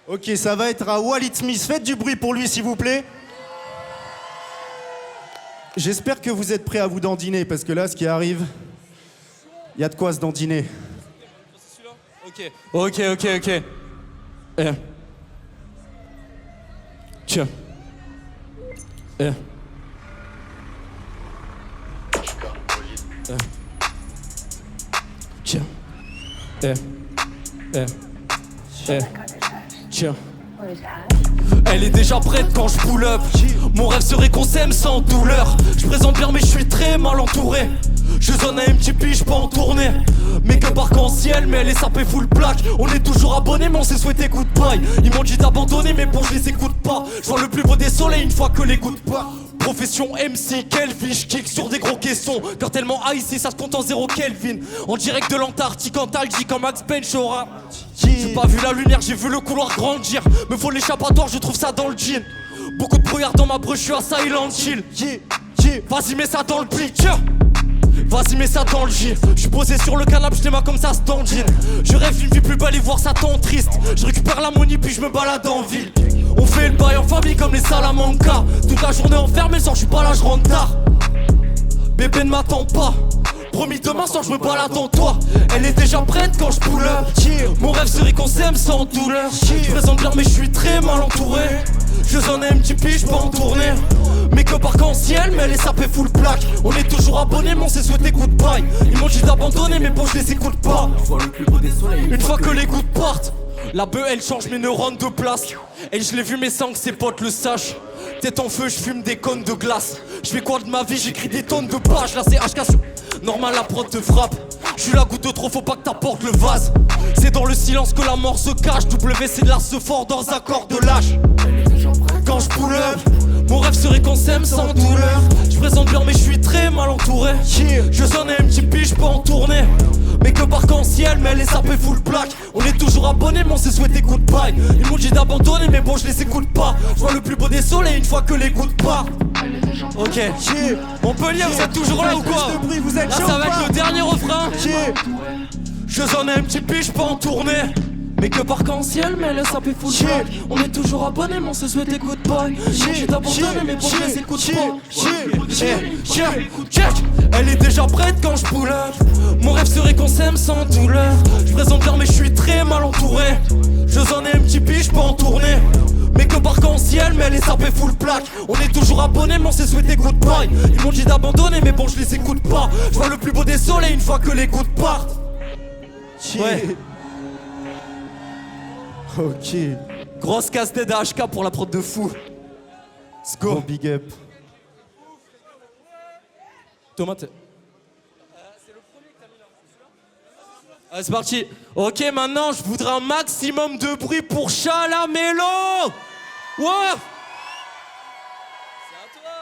Ok, ça va être à Walid Smith. Faites du bruit pour lui s'il vous plaît. J'espère que vous êtes prêts à vous dandiner parce que là ce qui arrive, il y a de quoi se dandiner. Ok. Eh. Tiens. Eh. Tiens. Tiens. Elle est déjà prête quand je pull up. Mon rêve serait qu'on s'aime sans douleur. Je présente bien mais je suis très mal entouré. Je zone à MTP, je peux en tourner. Mais que arc-en-ciel, mais elle est sapée full plaque. On est toujours abonnés mais on s'est souhaité coup de paille. Ils m'ont dit d'abandonner mais bon je les écoute pas. Je vois le plus beau des soleils une fois que les gouttes pas. Profession MC, Kelvin, je kick sur des gros caissons. Car tellement high ici, ça se compte en 0 Kelvin. En direct de l'Antarctique, en Talgie, comme Max Payne, Shora. J'ai pas vu la lumière, j'ai vu le couloir grandir. Me faut l'échappatoire, je trouve ça dans le jean. Beaucoup de brouillard dans ma broche, je suis à Silent Hill. Vas-y, mets ça dans le picture. Vas-y, mets ça dans le J. J'suis posé sur le canapé, j't'aime comme ça, stand-in. Je rêve d'une vie plus belle et voir ça tant triste. Je récupère la money puis je me balade en ville. On fait le bail en famille comme les Salamanca. Toute la journée enfermé, sans j'suis pas là, j'rentre tard. Bébé ne m'attend pas. Promis demain soir, j'me balade en toi. Elle est déjà prête quand j'pull up. Mon rêve serait qu'on s'aime sans douleur. J'présente bien mais j'suis très mal entouré. Je zone MTP, j'peux en tourner. Mais que arc-en-ciel, mais elle est sapée full plaque. On est toujours abonnés, mais on s'est souhaité goodbye. Ils m'ont dit d'abandonner, mais bon, je les écoute pas. Une fois que les gouttes partent, la bœuf elle change mes neurones de place. Et je l'ai vu, mais sans que ses potes le sachent. Tête en feu, je fume des cônes de glace. Je fais quoi de ma vie, j'écris des tonnes de pages. Là c'est HK sur... Normal, la prod te frappe. Je suis la goutte de trop, faut pas que t'apportes le vase. C'est dans le silence que la mort se cache. WC de l'art se fort dans un corps de lâche. Quand je pull up, mon rêve serait qu'on s'aime sans douleur. Je présente bien mais je suis très mal entouré. Je sonne MTP, je peux en tourner. Mais que arc-en-ciel, mais elle est sapée full plaque. On est toujours abonnés mais on s'est souhaité goodbye. Ils m'ont dit d'abandonner mais bon je les écoute pas. Je vois le plus beau des soleils une fois que les gouttes partent. Ok, Montpellier, vous êtes toujours là ou quoi? Là ça va être le dernier refrain. Je zone MTP, je peux en tourner. Mais que arc-en-ciel, mais elle est sapée full plaque. On est toujours abonnés mais on s'est souhaité goodbye. J'ai d'abandonner mais bon je les écoute pas. Elle est déjà prête quand je pull up. Mon rêve serait qu'on s'aime sans douleur. Je présente bien mais je suis très mal entouré. Je zone MTP, je peux en tourner. Mais que arc-en-ciel ciel, mais les sapés full plaque. On est toujours abonnés, mais on s'est souhaité goodbye. Ils m'ont dit d'abandonner, mais bon, je les écoute pas. Je vois le plus beau des soleils une fois que les gouttes partent. Ouais. Ok. Grosse casse-tête à HK pour la prod de fou. Let's go. Bon big up. Thomas, c'est le premier que t'as mis là. Allez, c'est parti. Ok, maintenant, je voudrais un maximum de bruit pour Chalamello. Ouais. C'est à toi.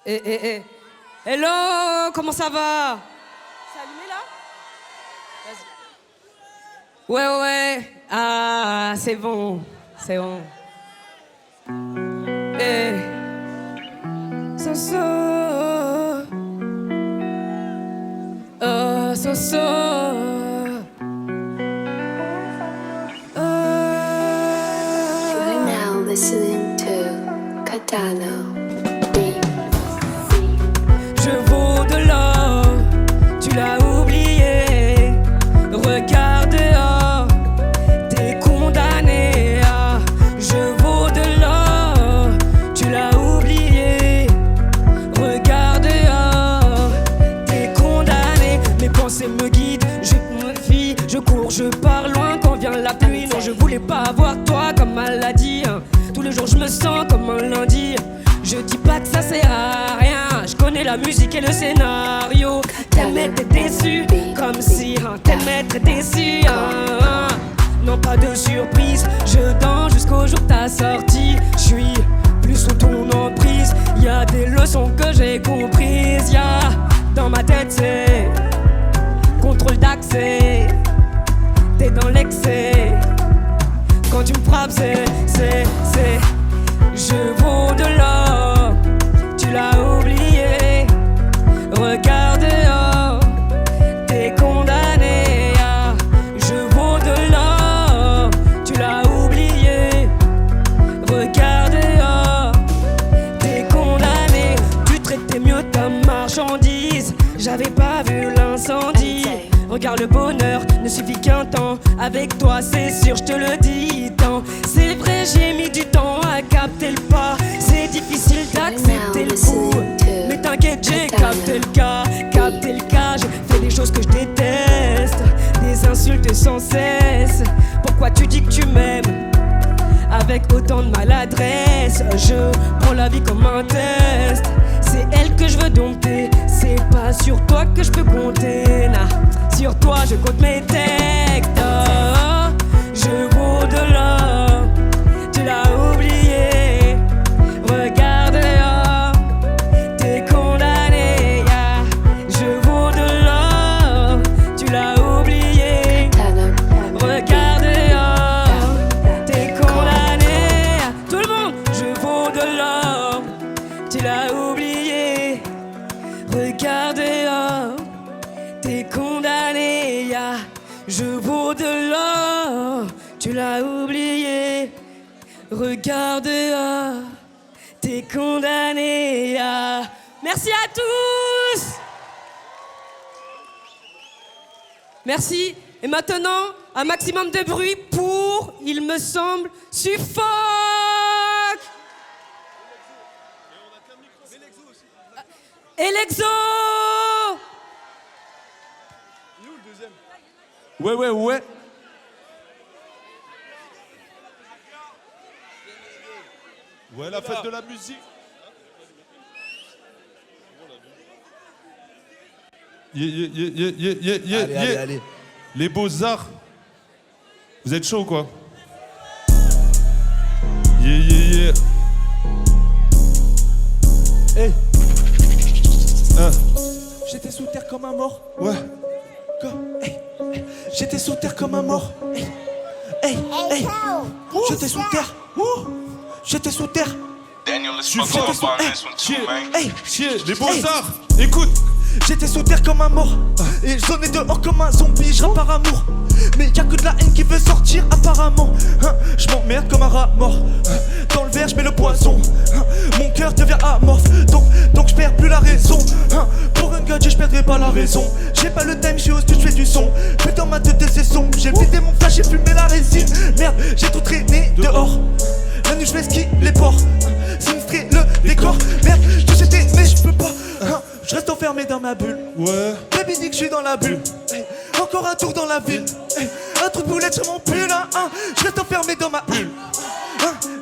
Eh. Hello, comment ça va? C'est allumé là? Vas-y. Ouais. Ah, c'est bon. Eh. So. So. You're now listening to Catano. Je vaux de l'or, tu l'as oublié. Regarde dehors, t'es condamné. Je vaux de l'or, tu l'as oublié. Regarde dehors, t'es condamné. Mes pensées me guident, je me fie, je cours, je pars loin quand vient la pluie. Non, je voulais pas avoir toi comme maladie. Tous les jours je me sens comme un lundi. Je dis pas que ça sert à rien, je connais la musique et le scénario. T'aimais, t'es déçu, comme si t'aimais, t'es déçu. Non, pas de surprise, je danse jusqu'au jour de ta sortie. Je suis plus sous ton emprise, y'a des leçons que j'ai comprises. Y'a dans ma tête c'est contrôle d'accès. T'es dans l'excès, quand tu me frappes c'est je vaux de l'or, tu l'as oublié. Regarde dehors, t'es condamné. Je vaux de l'or, tu l'as oublié. Regarde dehors, t'es condamné. Tu traitais mieux ta marchandise, j'avais pas vu l'incendie. Regarde le bonheur, ne suffit qu'un temps. Avec toi c'est sûr, je te le dis tant. C'est vrai j'ai mis du temps à capter le pas. C'est difficile d'accepter le coup, mais t'inquiète j'ai capté le cas. J'ai fait des choses que je déteste, des insultes sans cesse. Pourquoi tu dis que tu m'aimes avec autant de maladresse? Je prends la vie comme un test. C'est elle que je veux dompter, c'est pas sur toi que je peux compter. Nah. Sur toi je compte mes textes. Je vaux de l'or, tu l'as oublié. Regarde dehors, t'es condamné. Je vaux de l'or, tu l'as oublié. Regarde dehors, t'es condamné. Tout le monde, je vaux de l'or, tu l'as oublié. Regarde dehors, t'es condamné. Je vaux de l'or, tu l'as oublié. Regarde dehors, t'es condamné. Merci à tous. Merci. Et maintenant, un maximum de bruit pour, il me semble, Suffoque. Et l'Exo. Ouais. Ouais, la fête de la musique. Allez. Les beaux-arts. Vous êtes chaud quoi? Yeah. Hey. Hein. J'étais sous terre comme un mort. Ouais. Hey. J'étais sous terre comme un mort. Hey. J'étais sous terre. J'étais sous terre. Les beaux-arts. Écoute. J'étais sous terre comme un mort et je sonnais dehors comme un zombie, je rappe par amour. Mais y'a que de la haine qui veut sortir apparemment. Je m'emmerde comme un rat mort. Dans le verre je mets le poison. Mon cœur devient amorphe. Donc je perds plus la raison. Pour un gadget je perdrai connais pas la raison. J'ai pas le time, j'suis au studio, j'fais du son. Plus dans ma tête c'est sombre. J'ai vidé mon flash, j'ai fumé la résine. Merde, j'ai tout traîné dehors. La nuit j'vais ski les ports. Sinistré le décor. Merde, je j'étais mais j'peux pas. Je reste enfermé dans ma bulle. Ouais. Baby dit que j'suis dans la bulle. Encore un tour dans la ville. Un trou de boulette sur mon pull. Je reste enfermé dans ma bulle.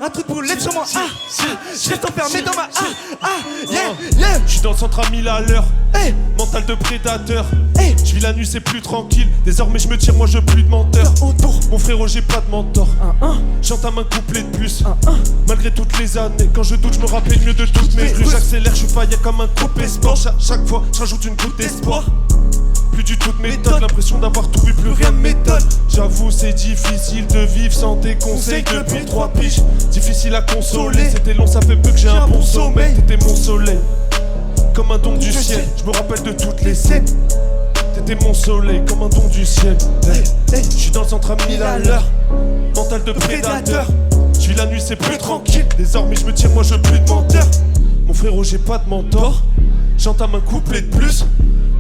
Un trou de boulette sur moi. Je reste enfermé dans ma. Yeah. J'suis dans le centre à 1000 à l'heure. Mental de prédateur. Je vis la nuit, c'est plus tranquille. Désormais, je me tire, moi je plus de menteur. Mon frérot, j'ai pas de mentor. J'entame un couplet de plus. Malgré toutes les années, quand je doute, je me rappelle mieux de toutes mes rues. J'accélère, je suis failli comme un coupé sport. Chaque fois, je rajoute une goutte d'espoir. Plus du tout de méthode, l'impression d'avoir tout vu, plus rien ne m'étonne. J'avoue, c'est difficile de vivre sans tes conseils depuis 3 piges. Difficile à consoler, c'était long, ça fait peu que j'ai un bon sommeil. T'étais mon soleil, comme un don du ciel. Je me rappelle de toutes les scènes. T'étais mon soleil, comme un don du ciel. Je suis dans le centre à 1000 à l'heure. Mental de prédateur. Je vis la nuit, c'est plus tranquille. Désormais, je me tire, moi je veux plus de menteur. Mon frérot, j'ai pas de mentor. J'entame un couplet de plus.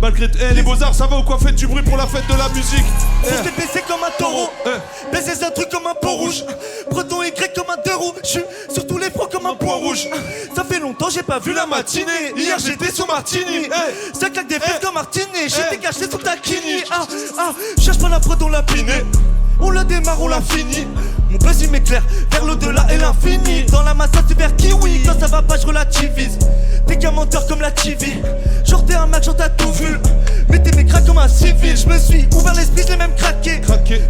Malgré les beaux-arts, ça va ou quoi? Faites du bruit pour la fête de la musique. Faut te baisser comme un taureau. Baiser un truc comme un pot rouge. Breton et grec comme un deux roues. J'suis sur tous les fronts comme un point rouge. Ça fait longtemps j'ai pas vu la matinée. Hier j'étais sous Martini. Ça claque des fesses comme Martini. J'étais caché sous ta kini. Cherche pas la prod, on l'a piné. On la démarre, on l'a fini. Mon buzz il m'éclaire vers l'au-delà et l'infini. Dans la masse super kiwi. Quand ça va pas je relativise. T'es qu'un menteur comme la TV. Genre t'es un mec, genre t'as tout vu. Mais t'es mes cracks comme un civil. Je me suis ouvert l'esprit, je l'ai même craqué.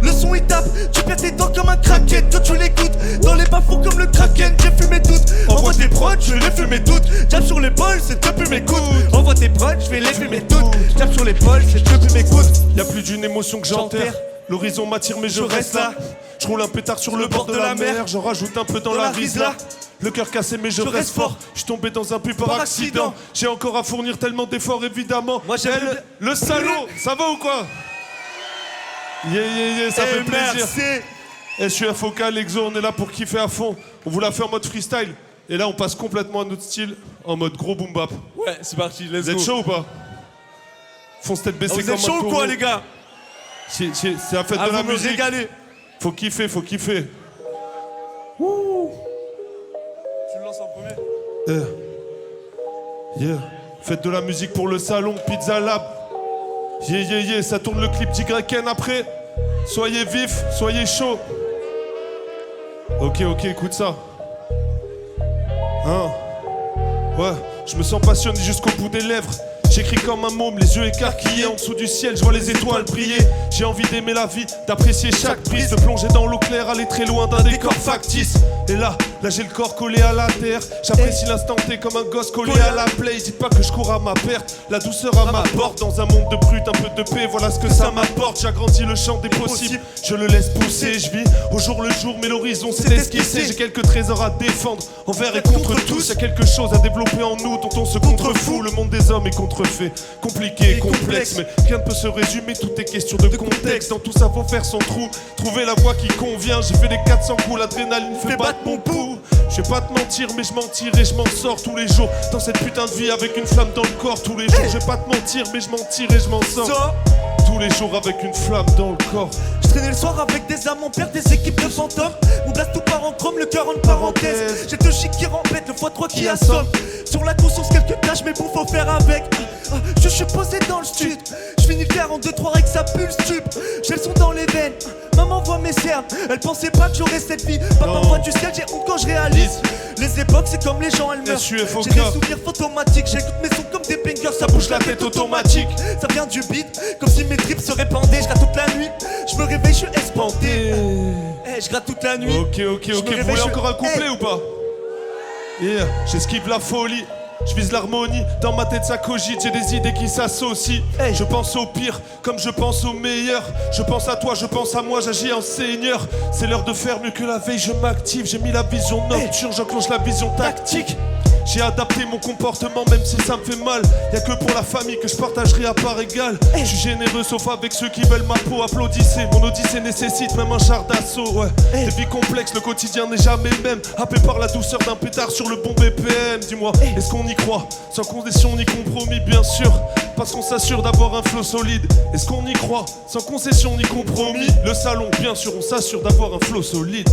Le son il tape, tu perds tes dents comme un craquet. Toi tu l'écoutes, dans les bas-fonds comme le kraken. J'ai fumé toutes, envoie tes prods, je les fumé toutes. Jab sur l'épaule, c'est depuis mes coudes. Envoie tes prods, je vais les fumer toutes. Jab sur l'épaule, c'est depuis mes coudes. Y'a plus d'une émotion que j'enterre. L'horizon m'attire mais je reste là. Je roule un pétard sur le bord de la mer. J'en rajoute un peu dans la Rizla. Le cœur cassé mais je reste fort. Je suis tombé dans un puits par accident. J'ai encore à fournir tellement d'efforts évidemment. Moi j'aime le salaud. Ça va ou quoi? Yeah, ça fait plaisir. SUF Focal, Exo, on est là pour kiffer à fond. On vous l'a fait en mode freestyle. Et là on passe complètement à notre style. En mode gros boom bap. Ouais, c'est parti, let's go. Vous êtes chaud ou pas? Fonce tête baissée comme un taureau. Vous êtes chaud ou quoi les gars? C'est la fête de la musique. Régaler. Faut kiffer, faut kiffer. Tu le lances en premier? Yeah. Fête de la musique pour le salon, Pizza Lab. Yeah, ça tourne le clip d'YN après. Soyez vifs, soyez chauds. Ok, écoute ça. Ouais, je me sens passionné jusqu'au bout des lèvres. J'écris comme un môme, les yeux écarquillés. En dessous du ciel, je vois les étoiles briller. J'ai envie d'aimer la vie, d'apprécier chaque prise, de plonger dans l'eau claire, aller très loin d'un décor factice. Et là j'ai le corps collé à la terre. J'apprécie l'instant T comme un gosse collé à la play. Dites pas que je cours à ma perte, la douceur à ma porte. Dans un monde de brut, un peu de paix, voilà ce que ça m'apporte. J'agrandis le champ des possibles, je le laisse pousser. Je vis au jour le jour, mais l'horizon c'est esquissé. J'ai quelques trésors à défendre, envers et contre tous. Y'a quelque chose à développer en nous dont on se contrefout. Le monde des hommes est contrefait, compliqué, complexe. Mais rien ne peut se résumer, tout est question de contexte. Dans tout ça faut faire son trou, trouver la voie qui convient. J'ai fait les 400 coups, l'adrénaline fait battre mon pouls. Je vais pas te mentir mais je mentirai, je m'en sors tous les jours. Dans cette putain de vie avec une flamme dans le corps tous les jours. Je vais pas te mentir mais je mentirai, je m'en sors tous les jours avec une flamme dans le corps. Je traînais le soir avec des âmes en perte, des équipes de fantômes. Mon blast tout part en chrome, le cœur en parenthèse. J'ai deux chics qui rempètent, le x3 qui assomme. Sur la conscience quelques tâches mais bon faut faire avec. Je suis posé dans le stud. Je finis le faire en 2-3 avec sa pulse tube. J'ai le son dans les veines. Maman voit mes cernes. Elle pensait pas que j'aurais cette vie. Papa voit du ciel, j'ai honte quand je réalise. Les époques c'est comme les gens, elles meurent. J'ai des souvenirs automatiques. J'écoute mes sons comme des bangers. Ça bouge la tête automatique. Ça vient du beat, comme si mes tripes se répandaient. Je gratte toute la nuit. Je me réveille, je suis espanté. Je gratte toute la nuit. Ok. Vous voulez encore un couplet ou pas? Yeah, j'esquive la folie. Je vise l'harmonie, dans ma tête ça cogite, j'ai des idées qui s'associent. Je pense au pire, comme je pense au meilleur. Je pense à toi, je pense à moi, j'agis en seigneur. C'est l'heure de faire mieux que la veille, je m'active. J'ai mis la vision nocturne, j'enclenche la vision tactique. J'ai adapté mon comportement même si ça me fait mal. Y'a que pour la famille que je partagerai à part égale. Je suis généreux sauf avec ceux qui veulent ma peau. Applaudissez, mon odyssée nécessite même un char d'assaut. Des vies complexes, le quotidien n'est jamais le même. Happé par la douceur d'un pétard sur le bon BPM. Dis-moi, est-ce qu'on y croit? Sans condition ni compromis bien sûr. parce qu'on s'assure d'avoir un flow solide. Est-ce qu'on y croit, sans concession ni compromis? Le salon, bien sûr, on s'assure d'avoir un flow solide.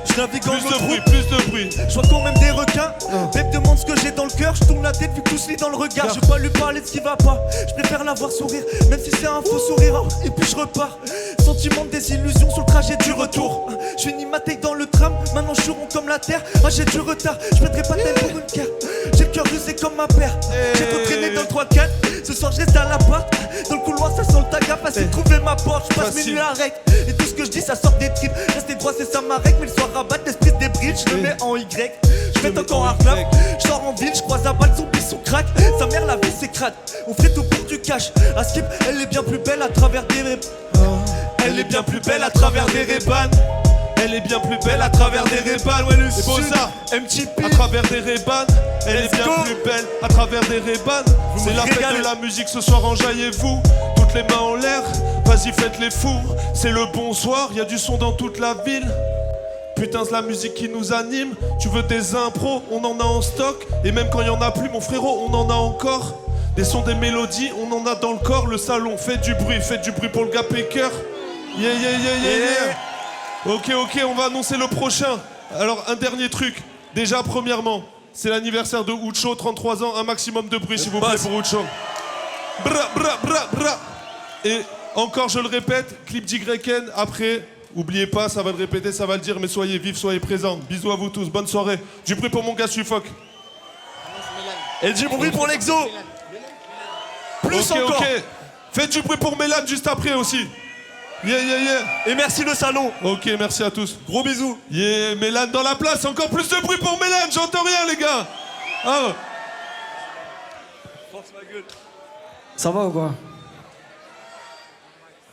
Je navigue en plus de bruit, plus de bruit. Je vois quand même des requins. Bébé me demande ce que j'ai dans le cœur. Je tourne la tête vu que tout se lit dans le regard. Je vais pas lui parler de ce qui va pas. Je préfère la voir sourire, même si c'est un faux sourire. Et puis je repars. Sentiment de désillusion sur le trajet du retour. Je finis ma tête dans le tram. Maintenant je suis rond comme la terre. Ah j'ai du retard. Je mettrai pas tel pour une guerre. J'ai le cœur rusé comme ma paire. J'ai trop traîné dans le 3-4. Ce soir je reste à l'appart. Dans le couloir ça sent le taga. Facile de trouver ma porte. Je passe mes nuits à rec. Et tout ce que je dis ça sort des tripes. Rester droit c'est ça ma règle. Mais le soir rabat l'esprit des bridges. Je le mets en Y. Je mets encore un flap. Je sors en ville. Je croise à balle son son crack. Sa mère la vie c'est crade. On ferait tout pour du cash. À skip elle est bien plus belle à travers des rêves. Elle est bien plus belle à travers des Ray-Ban. Elle est bien plus belle à travers des Ray-Ban. Ouais, le C'est beau sud, ça. MTP. À travers des Ray-Ban. Elle est bien plus belle à travers des Ray-Ban. C'est la fête de la musique ce soir, enjaillez-vous. Toutes les mains en l'air, vas-y faites les fous. C'est le bonsoir, y a du son dans toute la ville. Putain, c'est la musique qui nous anime. Tu veux des impros, on en a en stock. Et même quand y en a plus, mon frérot, on en a encore. Des sons, des mélodies, on en a dans le corps. Le salon, faites du bruit pour le gars Péker. Yeah, yeah, yeah, yeah, yeah. Ok, on va annoncer le prochain. Alors, un dernier truc. Déjà, premièrement, c'est l'anniversaire de Ucho, 33 ans. Un maximum de bruit, s'il vous plaît, pour Ucho. Bra, bra, bra, bra. Et encore, je le répète, clip d'YN. Après, oubliez pas, ça va le répéter, ça va le dire, mais soyez vifs, soyez présents. Bisous à vous tous, bonne soirée. Du bruit pour mon gars Suffoc. Et du bruit pour l'exo. Plus encore. Ok. Faites du bruit pour Mélan juste après aussi. Yeah, yeah, yeah. Et merci le salon. Ok, merci à tous. Gros bisous. Yeah, Mélan dans la place. Encore plus de bruit pour Mélan. J'entends rien, les gars. Ah. Ça va ou quoi?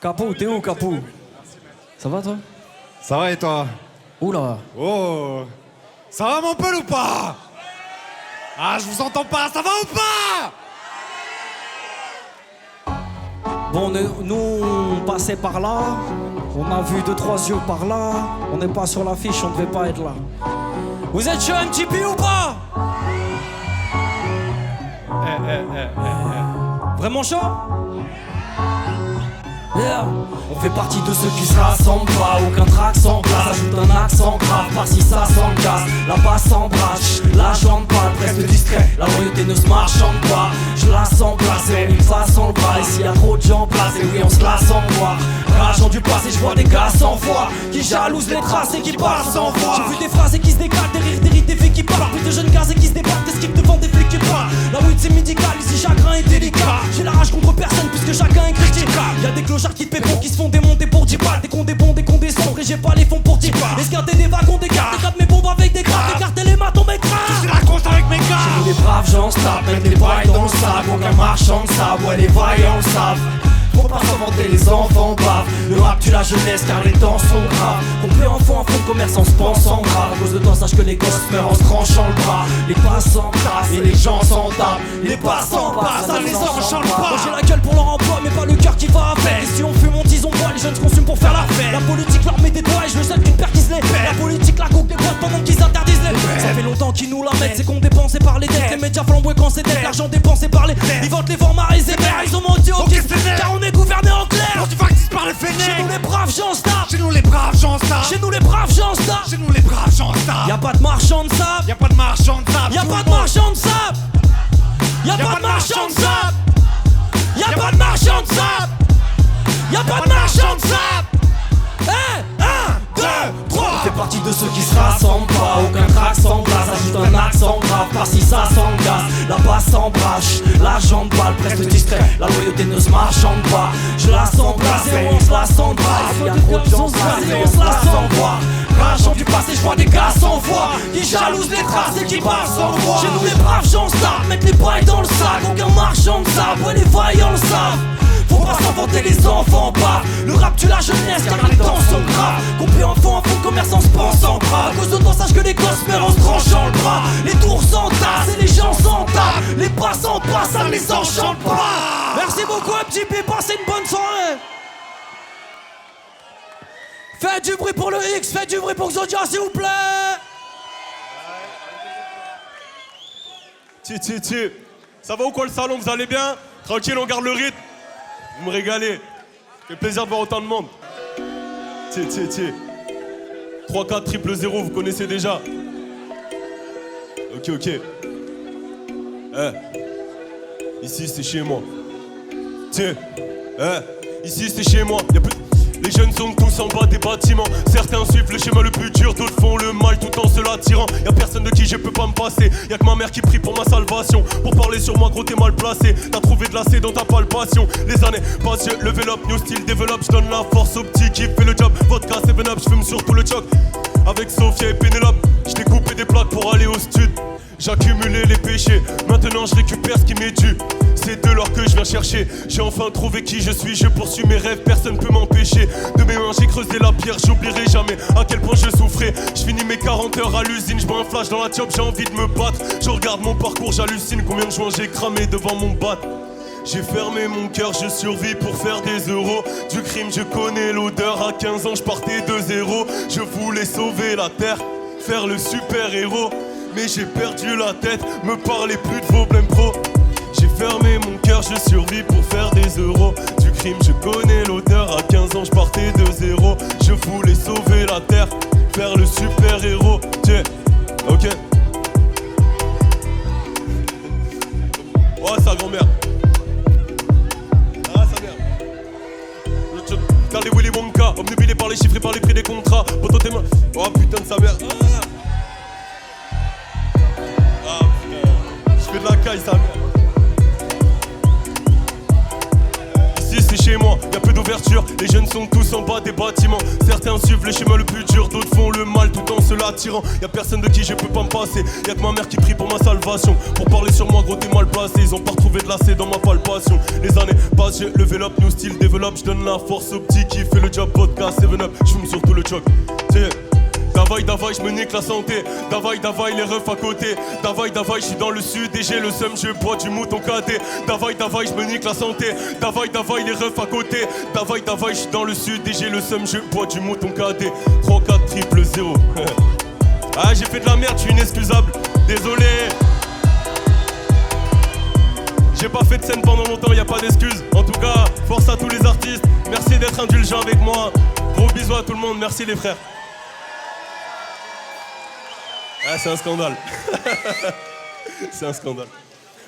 Capot, t'es où, Capot? Ça va, toi? Ça va et toi? Oula. Oh. Ça va mon pote ou pas? Ah, je vous entends pas. Ça va ou pas? Bon, nous, on passait par là, on a vu 2-3 yeux par là, on n'est pas sur l'affiche, on devait pas être là. Vous êtes chaud MTP ou pas? Vraiment chaud? Yeah. On fait partie de ceux qui se rassemblent pas, aucun track sans place, ajoute un accent grave, par-ci ça s'encasse, la basse s'embrasse, la jambe parle presque discret, la royauté ne se marchande pas, je la sens placée, une face en le bras, et s'il y a trop de gens placés, oui on se la sent voir, rageant du passé, je vois des gars sans foi, qui jalousent les traces et qui parlent sans voix, j'ai vu des phrases et qui se décalent, des rires, des rides, des faits qui parlent, plus de jeunes gaz et qui se débattent, des skips devant des flics qui parlent, la route c'est médical, ici chagrin est délicat, j'ai la rage contre personne puisque chacun est critique, y'a des clochards qui te pépont, qui se font démonter pour 10 balles, des cons des bons, des cons des sombres et j'ai pas les fonds pour 10 balles. Esquinter des wagons, des cartes, des mes bombes avec des grappes, écarter les matons, mes crabes. Tu la compte avec mes gars. Chez nous les braves gens se tapent, mettent les bails dans le sable, aucun marchand de sable, ouais les vaillants le savent. Faut pas s'inventer, les enfants bavent. Le rap tue la jeunesse car les temps sont graves. On peut en fond de commerce en se pensant grave. À cause de toi sache que les gosses meurent en se tranchant le bras. Les passants cassent et les gens s'en tapent. Les passants passent, ça les enchante pas. Moi j'ai la gueule pour leur emploi mais pas le cœur qui va avec. Et si on fume on dise on boit, les jeunes se consument pour faire la fête. La politique leur met des doigts et je veux seul qu'une perquise les fait. La politique la coupe des boîtes pendant qu'ils interdisent les faits. Ça fait longtemps qu'ils nous la mettent, c'est qu'on dépensé par les dettes. Les médias flamboués quand c'est dettes, l'argent dépensé par les ils vendent les formards et les mères. Ils ont menti au car on est gouverné en clair. On se factise par les fenêtres. Chez nous les braves gens se tapent. Chez nous les braves gens se tapent. Chez nous les braves gens se tapent. Chez nous les braves gens se tapent. Y'a pas de marchand de sable. Y'a pas de marchand de sable. Y'a pas de marchand de sable. Y'a pas de marchand de sable. Y'a pas de marchand de sable. Y'a pas de marchand de sable. 1, 2, 3. On fait partie de ceux qui se rassemblent pas, aucun crack sans glace, ajoute un accent grave, par-ci ça s'engasse, la basse s'embrache, la jambe balle presque discret, la loyauté ne se marchande pas, je la sens placée, on se la sent pas, il y a trop de gens placés, on se la sent voir, rageant du passé, je vois des gars sans voix, qui jalousent les traces et qui parlent sans voix, chez nous les braves gens se tapent, mettent les bails dans le sac, aucun marchand de sable, ouais les vaillants le savent. Faut pas s'inventer, les enfants bavent. Le rap tue la jeunesse car les temps sont graves. Compris en fond de commerce en se pensant grave. À cause de toi sache que les gosses meurent en se tranchant le bras. Les tours s'entassent et les gens s'entament. Les passants passent, ça les enchante pas. Merci beaucoup MTP, passez une bonne soirée. Faites du bruit pour le X, faites du bruit pour Xodia s'il vous plaît. Ça va ou quoi le salon, vous allez bien? Tranquille, on garde le rythme. Vous me régalez. Fait plaisir de voir autant de monde. Tiens. 3-4 000, vous connaissez déjà. Ok. Ici, c'est chez moi. Tiens. Ici, c'est chez moi. Y'a plus... Les jeunes sont tous en bas des bâtiments. Certains suivent le schéma le plus dur, d'autres font le mal tout en se l'attirant. Y'a personne de qui je peux pas me passer. Y'a que ma mère qui prie pour ma salvation. Pour parler sur moi, gros, t'es mal placé. T'as trouvé de l'acé dans ta palpation. Les années passent, je level up, new style développe. Je donne la force au petit qui fait le job. Vodka, 7-up, je fume surtout le choc. Avec Sophia et Pénélope, je t'ai coupé des plaques pour aller au stud. J'accumulais les péchés, maintenant je récupère ce qui m'est dû. C'est de l'or que je viens chercher. J'ai enfin trouvé qui je suis, je poursuis mes rêves, personne peut m'empêcher. De mes mains j'ai creusé la pierre, j'oublierai jamais à quel point je souffrais. Je finis mes 40 heures à l'usine, je bois un flash dans la job, j'ai envie de me battre. Je regarde mon parcours, j'hallucine combien de joints j'ai cramé devant mon bat. J'ai fermé mon cœur, je survis pour faire des euros. Du crime je connais l'odeur, à 15 ans je partais de zéro. Je voulais sauver la terre, faire le super héros. Mais j'ai perdu la tête, me parlez plus de vos blèmes pro. J'ai fermé mon cœur, je survis pour faire des euros. Du crime je connais l'odeur, à 15 ans je partais de zéro. Je voulais sauver la terre, faire le super héros. Tiens, ok. Oh sa grand-mère. Ah sa mère. Carly Willy Wonka, obnubilé par les chiffres et par les prix des contrats. Poto tes mains. Oh putain de sa mère. Je fais de la caille, sa mère. Ici c'est chez moi, y'a peu d'ouverture. Les jeunes sont tous en bas des bâtiments. Certains suivent le schéma le plus dur, d'autres font le mal tout en se l'attirant. Y'a personne de qui je peux pas me passer. Y'a que ma mère qui prie pour ma salvation. Pour parler sur moi, gros t'es mal placé. Ils ont pas retrouvé de l'acé dans ma palpation. Les années passent, je level up, new style développe. Je donne la force au petit qui fait le job. Vodka, 7-up, je fume surtout le choc. Tiens. Davaï, je me nique la santé. Davaï, les refs à côté. Davaï, je suis dans le sud et j'ai le seum, je bois du mouton cadet. Davaï, je me nique la santé. Davaï, les refs à côté. Davaï, je suis dans le sud et j'ai le seum, je bois du mouton cadet. 3-4 0. Ah, j'ai fait de la merde, je suis inexcusable. Désolé. J'ai pas fait de scène pendant longtemps, y a pas d'excuses. En tout cas, force à tous les artistes. Merci d'être indulgents avec moi. Gros bisous à tout le monde, merci les frères. Ah, c'est un scandale. C'est un scandale.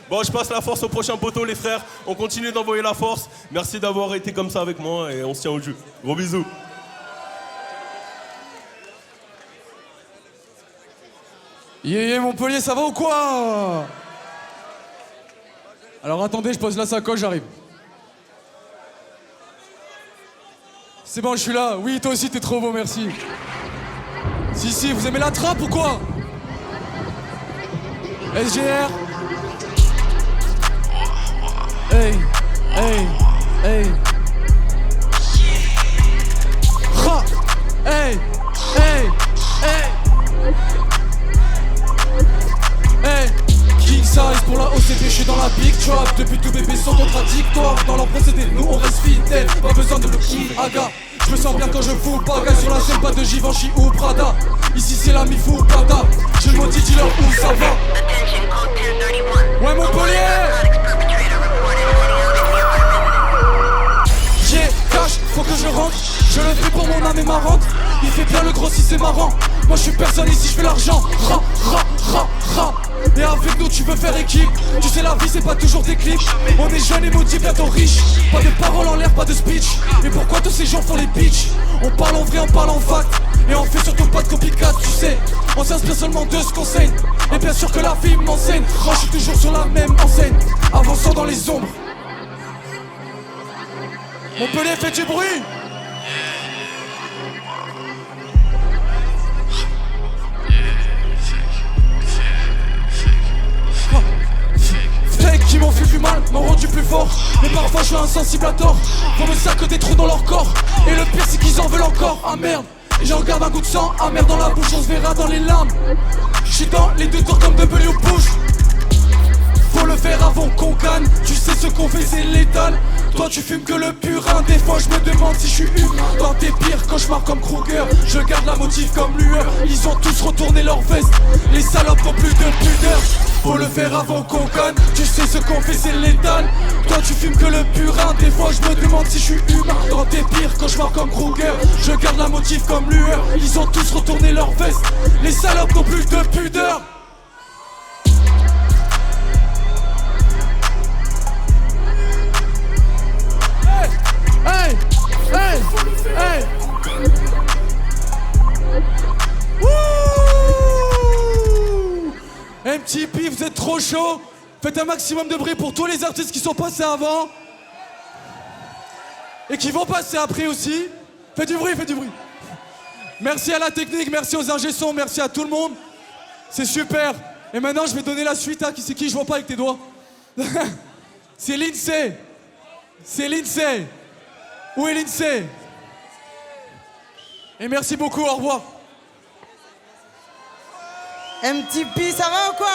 Bon, je passe la force au prochain poteau, les frères. On continue d'envoyer la force. Merci d'avoir été comme ça avec moi et on se tient au jus. Gros bisous. Yeah, Montpellier, ça va ou quoi? Alors attendez, je pose la sacoche, j'arrive. C'est bon, je suis là. Oui, toi aussi, t'es trop beau, merci. Si, vous aimez la trappe ou quoi? SGR. Hey. Ha. Hey. King size pour la OCP, je suis dans la big trap. Depuis tout bébé sont contradictoires dans leur procédé. Nous on reste fidèles, pas besoin de le kill aga. Je me sens bien quand je fous baga sur la scène, pas de Givenchy ou Prada. Ici c'est la mi-fou Prada. Je le maudis, dis-leur où ça va. Ouais Montpellier. J'ai cash, faut que je rentre. Je le fais pour mon âme et ma rentre. Il fait bien le gros si c'est marrant. Moi je suis personne ici, je fais l'argent. Ra. Et avec nous tu veux faire équipe. Tu sais la vie c'est pas toujours des clips. On est jeunes et maudits, bientôt riches. Pas de paroles en l'air, pas de speech. Et pourquoi tous ces gens font les bitches? On parle en vrai, on parle en fact. Et on fait surtout pas de copycat, tu sais. On s'inspire seulement de ce qu'on saigne. Et bien sûr que la vie m'enseigne. Moi je suis toujours sur la même enseigne, avançant dans les ombres. Montpellier fait du bruit. Qui m'ont fait plus mal, m'ont rendu plus fort. Mais parfois je suis insensible à tort. Faut me sac des trous dans leur corps. Et le pire c'est qu'ils en veulent encore. Ah merde, et j'en garde un goût de sang amer dans la bouche, on se verra dans les larmes. Je suis dans les deux tours comme W Bush. faut le faire avant qu'on gagne. Tu sais ce qu'on fait, c'est létal. Toi tu fumes que le purin. Des fois je me demande si je suis humain. Dans tes pires cauchemars comme Kruger, je garde la motive comme lueur. Ils ont tous retourné leur veste. Les salopes n'ont plus de pudeur. Faut le faire avant qu'on gagne. Tu sais ce qu'on fait, c'est létal. Toi tu fumes que le purin. Des fois je me demande si je suis humain. Dans tes pires cauchemars comme Kruger, je garde la motive comme lueur. Ils ont tous retourné leur veste. Les salopes n'ont plus de pudeur. Hey, hey, hey. Wouh! MTP, vous êtes trop chaud. Faites un maximum de bruit pour tous les artistes qui sont passés avant et qui vont passer après aussi. Faites du bruit, faites du bruit. Merci à la technique, merci aux ingé sons, merci à tout le monde. C'est super. Et maintenant, je vais donner la suite à qui c'est qui, je vois pas avec tes doigts. C'est Lindsay. C'est Lindsay. Où est Lindsay? Et merci beaucoup, au revoir. MTP, ça va ou quoi?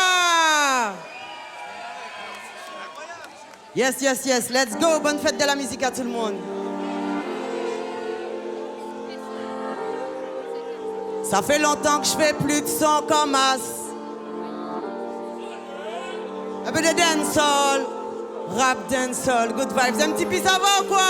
Yes, yes, yes, let's go. Bonne fête de la musique à tout le monde. Ça fait longtemps que je fais plus de son comme as. Un peu de dancehall, rap dancehall, good vibes. MTP, ça va ou quoi?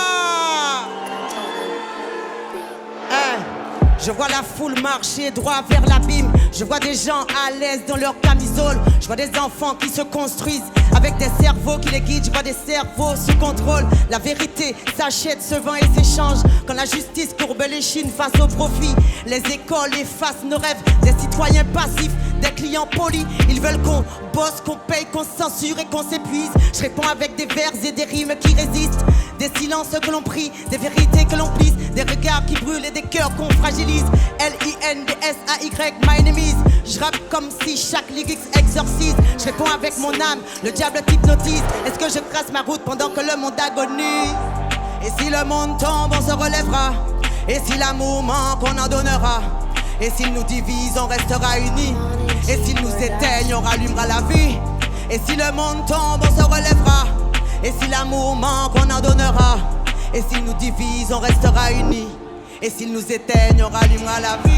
Je vois la foule marcher droit vers l'abîme. Je vois des gens à l'aise dans leur camisole. Je vois des enfants qui se construisent avec des cerveaux qui les guident. Je vois des cerveaux sous contrôle. La vérité s'achète, se vend et s'échange. Quand la justice courbe les chines face au profit, les écoles effacent nos rêves. Des citoyens passifs, des clients polis. Ils veulent qu'on bosse, qu'on paye, qu'on censure et qu'on s'épuise. Je réponds avec des vers et des rimes qui résistent. Des silences que l'on prie, des vérités que l'on plisse. Des regards qui brûlent et des cœurs qu'on fragilise. L-I-N-D-S-A-Y, my name is. Je rappe comme si chaque lyrics exorcise. Je réponds avec mon âme, le diable t'hypnotise. Est-ce que je trace ma route pendant que le monde agonise? Et si le monde tombe, on se relèvera. Et si l'amour manque, on en donnera. Et s'il nous divise, on restera unis. Et s'il nous éteigne, on rallumera la vie. Et si le monde tombe, on se relèvera. Et si l'amour manque, on en donnera. Et s'il nous divise, on restera unis. Et s'il nous éteigne, on rallumera la vie.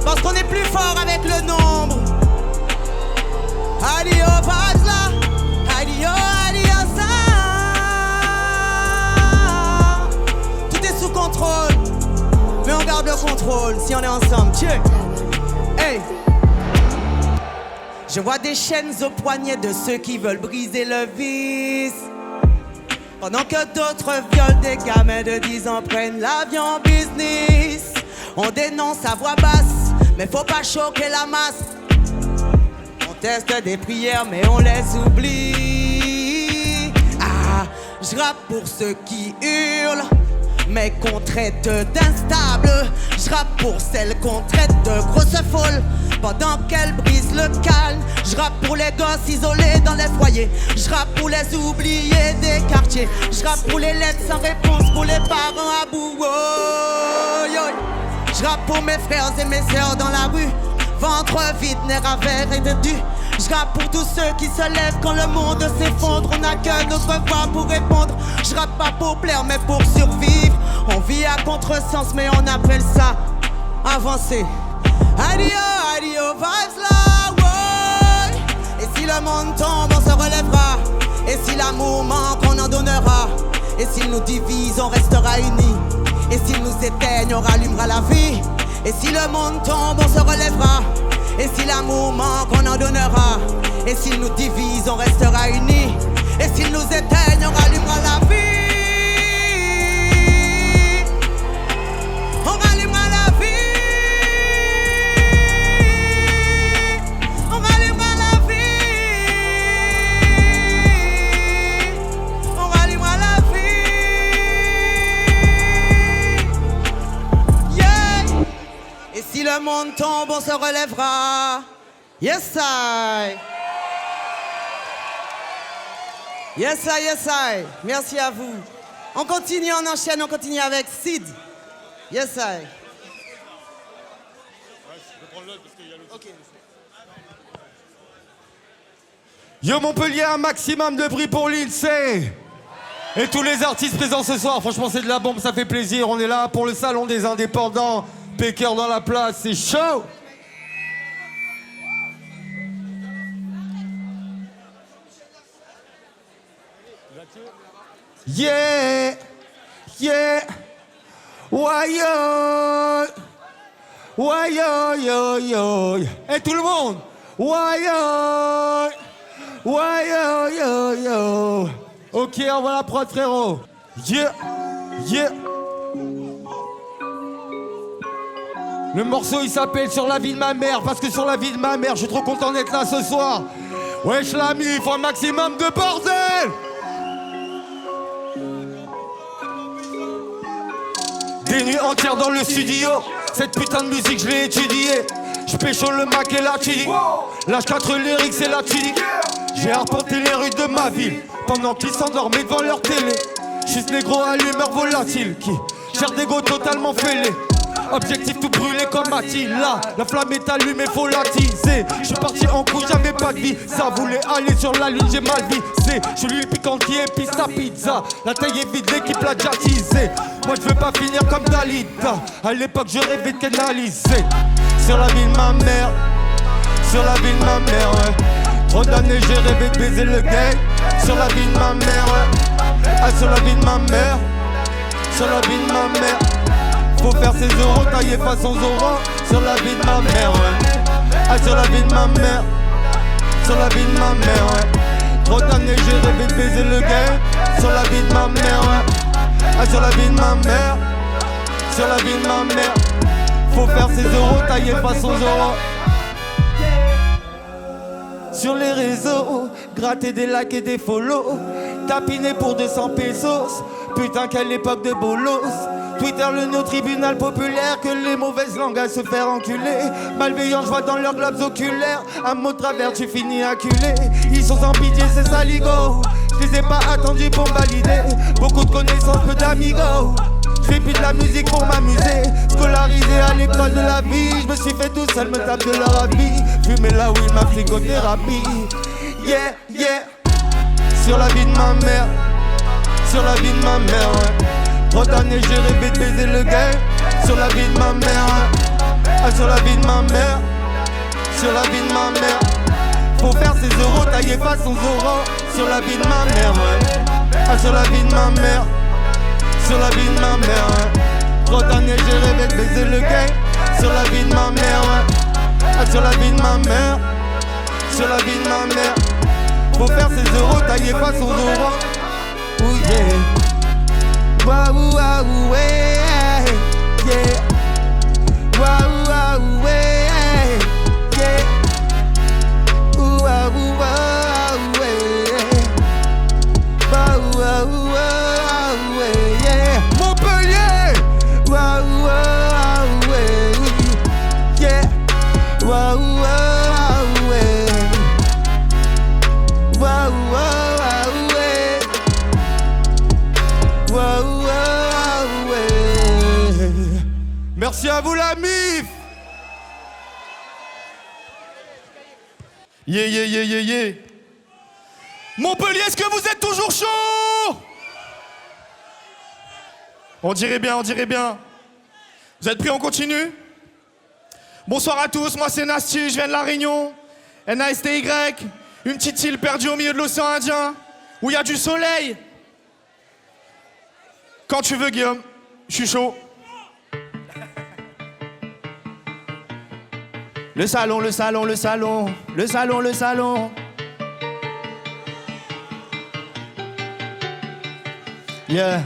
Parce qu'on est plus fort avec le nombre. Adio vibes là. Adio, adio ça. Tout est sous contrôle. Mais on garde le contrôle si on est ensemble. Tiens. Hey. Je vois des chaînes aux poignets de ceux qui veulent briser le vice. Pendant que d'autres violent des gamins de 10 ans prennent l'avion en business. On dénonce à voix basse, mais faut pas choquer la masse. On teste des prières, mais on les oublie. Ah, je rappe pour ceux qui hurlent, mais qu'on traite d'instables. Je rappe pour celles qu'on traite de grosses folles, pendant qu'elles brisent le calme. Je rappe pour les gosses isolés dans les foyers. Je rappe pour les oubliés des quartiers. Je rappe pour les lettres sans réponse, pour les parents à bout. Je rappe pour mes frères et mes sœurs dans la rue, ventre vide, nerfs à verre et de du. Je rappe pour tous ceux qui se lèvent quand le monde s'effondre. On n'a que notre voix pour répondre. Je rappe pas pour plaire mais pour survivre. On vit à contresens mais on appelle ça avancer. Adio, adio, vibes là, ouais. Et si le monde tombe, on se relèvera. Et si l'amour manque, on en donnera. Et s'il nous divise, on restera unis. Et s'il nous éteigne, on rallumera la vie. Et si le monde tombe, on se relèvera. Et si l'amour manque, on en donnera. Et s'il nous divise, on restera unis. Et s'il nous éteigne, on rallumera la vie. On rallumera la vie. Si le monde tombe, on se relèvera. Yes, I. Yes, I, yes, I. Merci à vous. On continue, on enchaîne, on continue avec Sid. Yes, I. Yo Montpellier, un maximum de bruit pour l'INSEE. Et tous les artistes présents ce soir, franchement c'est de la bombe, ça fait plaisir. On est là pour le salon des indépendants. Péker dans la place, c'est chaud. Yeah, yeah, why yo, yo, yo. Et tout le monde, why yo, yo. Ok, on va la prod, frérot. Yeah, yeah. Le morceau il s'appelle Sur la vie de ma mère, parce que sur la vie de ma mère, je suis trop content d'être là ce soir. Wesh l'ami, il faut un maximum de bordel. Des nuits entières dans le studio, cette putain de musique je l'ai étudiée. Je pécho le Mac et la chili. Lâche 4 lyrics et la chili. J'ai arpenté les rues de ma ville pendant qu'ils s'endormaient devant leur télé. J'suis ce négro à l'humeur volatile qui cherche des go totalement fêlés. Objectif tout brûlé comme Attila. La flamme est allumée, faut l'attiser. Je suis parti en couche, j'avais pas de vie. Ça voulait aller sur la lune, j'ai mal visé. Je suis l'huile piquante qui épice sa pizza. La taille est vide, l'équipe l'a déjà teasé. Moi je veux pas finir comme Dalida. À l'époque je rêvais de canaliser. Sur la vie de ma mère, sur la vie de ma mère, ouais. Trop d'années j'ai rêvé de baiser le game. Sur la vie de ma mère, ouais. Ah, sur la vie de ma mère, sur la vie de ma mère. Faut faire ses euros taillés façon Zoro. Sur la vie de ma mère, ouais. Ah, sur la vie de ma mère, sur la vie de ma mère, ouais. Trop d'années j'ai rêvé de baiser le game. Sur la vie de ma mère, ouais. Ah, sur la vie de ma mère, sur la vie de ma mère. Faut faire ses euros taillés façon Zoro. Sur les réseaux, gratter des likes et des follow. Tapiner pour 200 pesos. Putain quelle époque de bolos. Twitter le nouveau tribunal populaire. Que les mauvaises langues à se faire enculer. Malveillants je vois dans leurs globes oculaires. Un mot de travers tu finis acculé. Ils sont sans pitié c'est saligo. Je les ai pas attendus pour valider. Beaucoup de connaissances peu d'amigos. Je fais plus de la musique pour m'amuser. Scolarisé à l'école de la vie. Je me suis fait tout seul, me tape de leur habit. Fumer la weed, ma psychothérapie. Yeah, yeah. Sur la vie de ma mère, sur la vie de ma mère, ouais. Trop d'années j'ai rêvé de baiser le game. Sur la vie de ma mère, ouais. Ah, sur la vie de ma mère, sur la vie de ma mère. Faut faire ses euros taillés façon Zoro. Sur la vie de ma mère, ouais. Ah, sur la vie de ma mère, sur la vie de ma mère, ouais. Trop d'années j'ai rêvé de baiser le game. Sur la vie de ma mère, ouais. Ah, sur la vie de ma mère, sur la vie de ma mère. Faut faire ses euros taillés façon Zoro. Ouh yeah. Waouh waouh ouais. Yeah. Waouh waouh ouais. Yeah. Ouh waouh waouh ouais. Waouh waouh waouh ouais. Yeah. Montpellier. Waouh waouh ouais. Yeah. Waouh waouh ouais. Waouh waouh ouais. Waouh waouh ouais. Merci à vous la MIF. Yeah, yeah, yeah, yeah, yeah. Montpellier, est-ce que vous êtes toujours chaud? On dirait bien, on dirait bien. Vous êtes prêts, on continue? Bonsoir à tous, moi c'est Nasty, je viens de La Réunion. N-A-S-T-Y, une petite île perdue au milieu de l'océan Indien, où il y a du soleil. Quand tu veux, Guillaume, je suis chaud. Le salon, le salon, le salon, le salon, le salon. Yeah,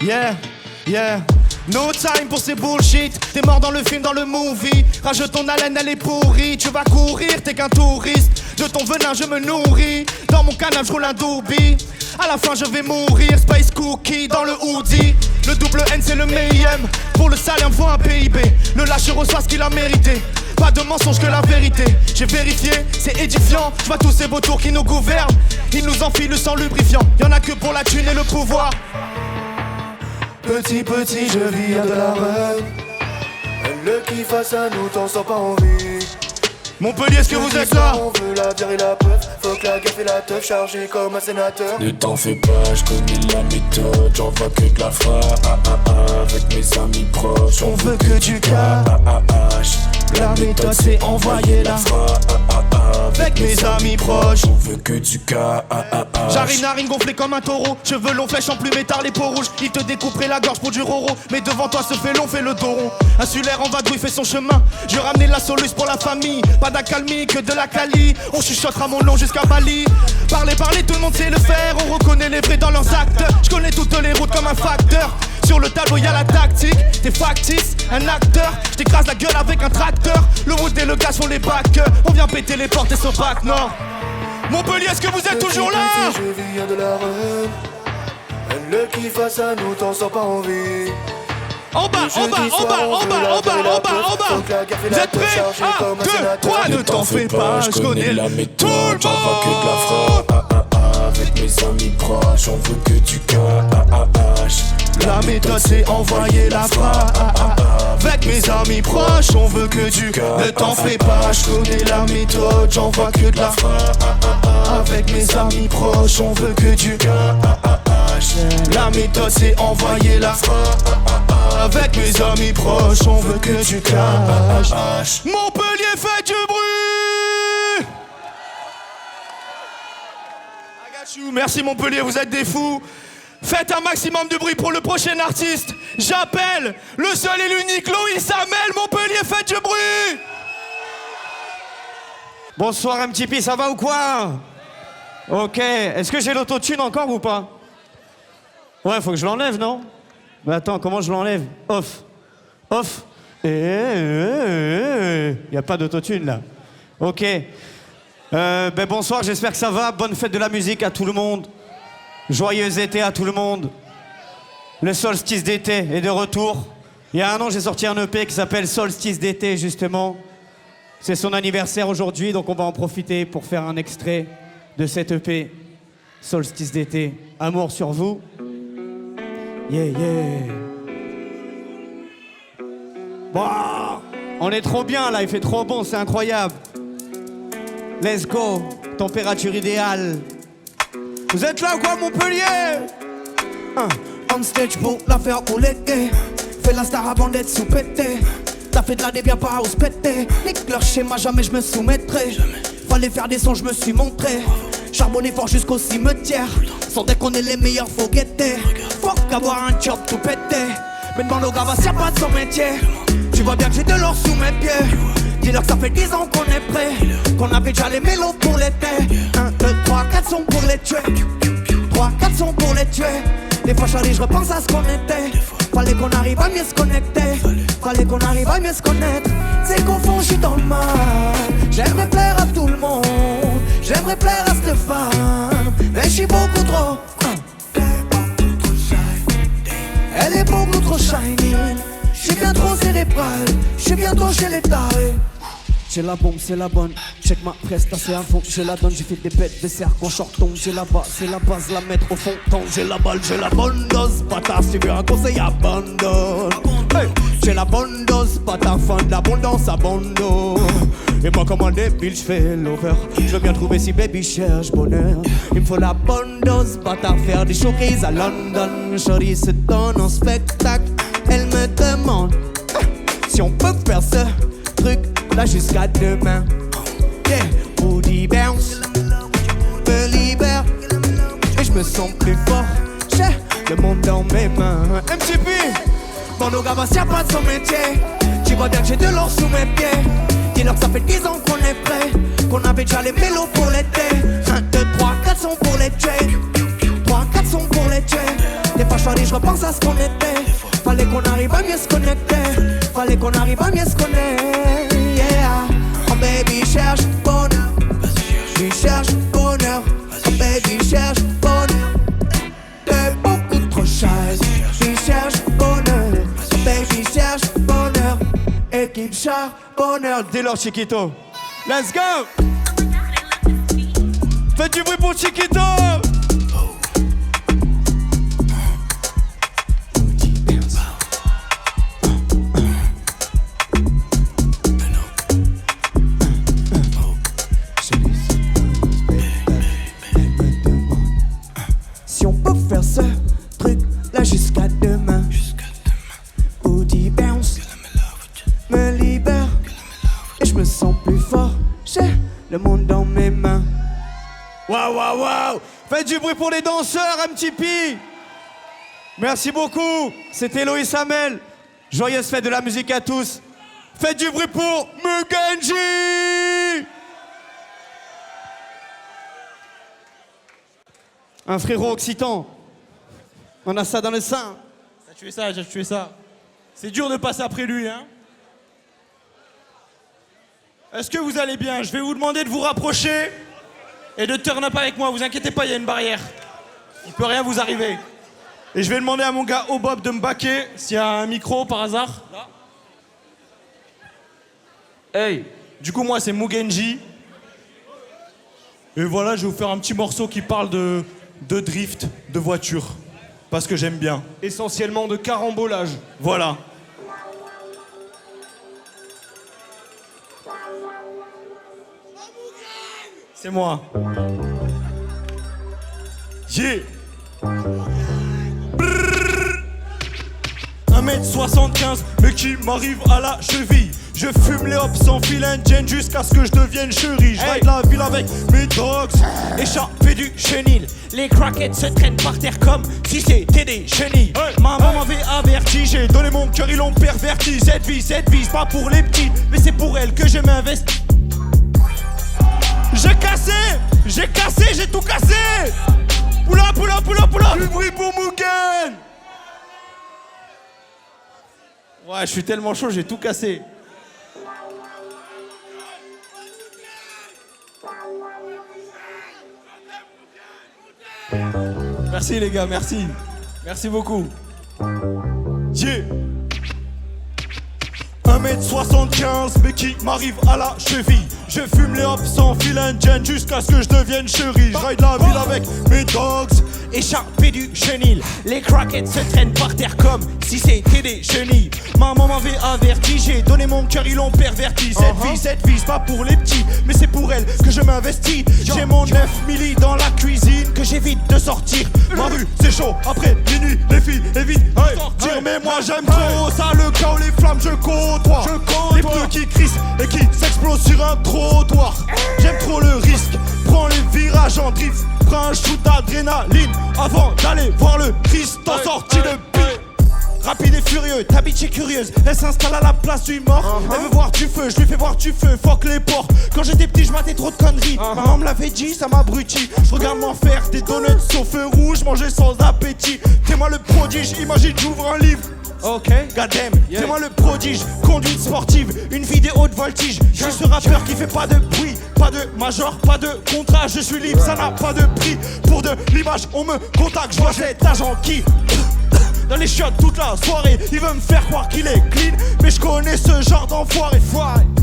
yeah, yeah. No time pour ces bullshit. T'es mort dans le film, dans le movie. Rage ton haleine, elle est pourrie. Tu vas courir, t'es qu'un touriste. De ton venin, je me nourris. Dans mon canapé, je roule un doobie. À la fin, je vais mourir. Space Cookie dans le hoodie. Le double N, c'est le meilleur. Pour le salaire, me faut un PIB. Le lâche reçoit ce qu'il a mérité. Pas de mensonge que la vérité. J'ai vérifié, c'est édifiant. Je vois tous ces vautours qui nous gouvernent. Ils nous enfilent sans lubrifiant. Y'en a que pour la thune et le pouvoir. Petit, petit, je vis à de la rêve. Le qui face à nous, t'en sens pas envie. Montpellier, est-ce que vous êtes là? On veut la bière et la peuf, faut que la gaffe et la teuf, chargé comme un sénateur. Ne t'en fais pas, je connais la méthode, j'envoie que de la frappe. Avec mes amis proches, on veut que du cash. La méthode c'est envoyer la frappe. Avec mes amis proches, on veut que du cash. J'arrive narine gonflée comme un taureau, cheveux longs, flèches emplumées tard, les peaux rouges. Il te découperait la gorge pour du roro, mais devant toi se fait long, fait le dos rond. Insulaire en vadrouille fait son chemin, je ramener la soluce pour la famille. Pas d'accalmie, que de la cali, on chuchotera mon nom jusqu'à Bali. Parler, tout le monde sait le faire, on reconnaît les vrais dans leurs actes. Je connais toutes les routes comme un facteur. Sur le tableau y'a la tactique, t'es factice, un acteur. J't'écrase la gueule avec un tracteur. Le wood et le gaz font les bacs, on vient péter les portes et ce bac nord. Montpellier, est-ce que vous êtes toujours là? Je viens de la rue, le qui face à nous t'en sors pas envie. En bas, en bas, en bas, en bas, en bas, en bas, en bas. Vous êtes prêts? 1, 2, 3, ne t'en fais pas, je connais la méthode, j'envoie que de la frappe. Avec mes amis proches, on veut que du cash. La méthode c'est envoyer la frappe. Avec mes amis proches, on veut que du cash. Ne t'en fais pas, je connais la méthode, j'envoie que de la frappe. Avec mes amis proches, on veut que du cash. La méthode c'est envoyer la frappe. Avec mes amis proches, on veut que du cash. Montpellier fait du bruit. I got you. Merci Montpellier, vous êtes des fous. Faites un maximum de bruit pour le prochain artiste. J'appelle le seul et l'unique Loïs Hamel. Montpellier, faites du bruit. Bonsoir MTP, ça va ou quoi? Ok, est-ce que j'ai l'autotune encore ou pas? Ouais, faut que je l'enlève, non? Mais attends, comment je l'enlève? Off. Off. Y a pas d'autotune là. Ok. Ben bonsoir, j'espère que ça va. Bonne fête de la musique à tout le monde. Joyeux été à tout le monde. Le solstice d'été est de retour. Il y a 1 an, j'ai sorti un EP qui s'appelle Solstice d'été, justement. C'est son anniversaire aujourd'hui, donc on va en profiter pour faire un extrait de cet EP. Solstice d'été. Amour sur vous. Yeah, yeah. Bon, on est trop bien là, il fait trop bon, c'est incroyable. Let's go, température idéale. Vous êtes là ou quoi, Montpellier? On stage pour la faire rouler. Fais la star avant d'être sous-pété. T'as fait de la déviant pas à se péter. Nique leur schéma, jamais je me soumettrai. Fallait faire des sons, je me suis montré. Charbonné fort jusqu'au cimetière. Sans déconner les meilleurs, faut guetter. Faut qu'avoir un job tout pété. Mais demande au gars, s'il y a pas de son métier. Tu vois bien que j'ai de l'or sous mes pieds. Dis-leur que ça fait 10 ans qu'on est prêt. Qu'on avait déjà les mélos pour l'été. 1, 2, 3, 4 sons pour les tuer. 3, 4 sons pour les tuer. Des fois Charlie, je repense à ce qu'on était. Fallait qu'on arrive à mieux se connecter. Fallait qu'on arrive à mieux se connaître. C'est qu'au fond, je suis dans le mal. J'aimerais plaire à tout le monde. J'aimerais plaire à Stéphane. Mais je suis beaucoup trop. Elle est beaucoup trop shiny. Je suis bien trop cérébral. Je suis bientôt chez les tarés. J'ai la bombe, c'est la bonne. Check ma prestation à fond. J'ai la donne, j'ai fait des bêtes de cercle en shorton. J'ai la base, c'est la base, la mettre au fond. Tant j'ai la balle, j'ai la bonne dose. Bâtard, si tu veux un conseil, abandonne. Hey, j'ai la bonne dose, bâtard, fin de l'abondance, abandonne. Et moi, comme un débile, j'fais l'over. Je veux bien trouver si baby cherche bonheur. Il me faut la bonne dose, bâtard, faire des showcases à London. Shorty se donne en spectacle. Elle me demande si on peut faire ce truc là jusqu'à demain. Yeah, booty bounce, me libère et je me sens plus fort. J'ai le monde dans mes mains. MTP, bon au gars, s'il y a pas de son métier. Tu vois bien que j'ai de l'or sous mes pieds. Dis-leur que ça fait 10 ans qu'on est prêt. Qu'on avait déjà les mélos pour l'été. 1, 2, 3, 4 sons pour les tuer. 3, 4 sons pour les tuer. Des fois Charlie, je repense à ce qu'on était. Fallait qu'on arrive à mieux se connecter. Fallait qu'on arrive à mieux se connaître. Yeah. Oh baby cherche bonheur. Je cherche bonheur. Oh baby cherche bonheur. T'es beaucoup trop shy. Je cherche bonheur. Oh baby cherche bonheur. Équipe cherche bonheur. Dis-leur Chiquito. Let's go. Faites du bruit pour Chiquito. Si on peut faire ce truc là jusqu'à demain. Booty bounce, me libère. Et je me sens plus fort, j'ai le monde dans mes mains. Waouh, waouh, waouh! Faites du bruit pour les danseurs, MTP! Merci beaucoup, c'était Loïs Hamel. Joyeuse fête de la musique à tous. Faites du bruit pour Mugenji! Un frérot occitan. On a ça dans le sein. J'ai tué ça. C'est dur de passer après lui, hein. Est-ce que vous allez bien? Je vais vous demander de vous rapprocher et de turn up avec moi. Vous inquiétez pas, il y a une barrière. Il peut rien vous arriver. Et je vais demander à mon gars Obob de me baquer s'il y a un micro par hasard. Là. Hey, du coup moi c'est Mugenji. Et voilà, je vais vous faire un petit morceau qui parle de drift, de voiture. Parce que j'aime bien. Essentiellement de carambolage. Voilà. C'est moi. Yeah. 1m75, mais qui m'arrive à la cheville. Je fume les hops sans fil indienne jusqu'à ce que je devienne chéri. Je ride la ville avec mes dogs, échappé du chenil. Les crackheads se traînent par terre comme si c'était des chenilles. Maman m'avait averti, j'ai donné mon cœur, ils l'ont perverti. Cette vie, c'est pas pour les petits, mais c'est pour elle que je m'investis. J'ai cassé, j'ai tout cassé. Poula. Du bruit pour Mugen. Ouais, je suis tellement chaud, j'ai tout cassé. Merci les gars, merci. Merci beaucoup. Yeah. 1m75, mais qui m'arrive à la cheville. Je fume les hops sans fil indien jusqu'à ce que je devienne chéri. Je ride la ville avec mes dogs, échappé du chenil. Les crackheads se traînent par terre comme si c'était des chenilles. Maman m'avait averti, j'ai donné mon cœur, ils l'ont perverti. Cette vie, c'est pas pour les petits, mais c'est pour elle que je m'investis. J'ai mon 9 milli dans la cuisine que j'évite de sortir. Ma rue, c'est chaud, après minuit, les filles évitent de sortir. Mais moi j'aime trop ça, le chaos, les flammes, je côtoie. Les pneus qui crissent et qui s'explosent sur un trottoir. J'aime trop le risque, prends les virages en drift. Prends un shoot d'adrénaline avant d'aller voir le Christ en sortie de piste. Rapide et furieux, ta bitch est curieuse. Elle s'installe à la place du mort. Elle veut voir du feu, je lui fais voir du feu. Fuck les porcs. Quand j'étais petit, je matais trop de conneries. Maman me l'avait dit, ça m'abrutit. Je regarde m'en faire des donuts au feu rouge, manger sans appétit. T'es-moi le prodige, imagine j'ouvre un livre. Ok, goddamn, t'es-moi le prodige, conduite sportive, une vie des hautes voltiges. Je suis ce rappeur qui fait pas de bruit, pas de major, pas de contrat. Je suis libre, ça n'a pas de prix. Pour de l'image, on me contacte, je vois cet agent qui dans les chiottes toute la soirée, il veut me faire croire qu'il est clean, mais je connais ce genre d'enfoiré.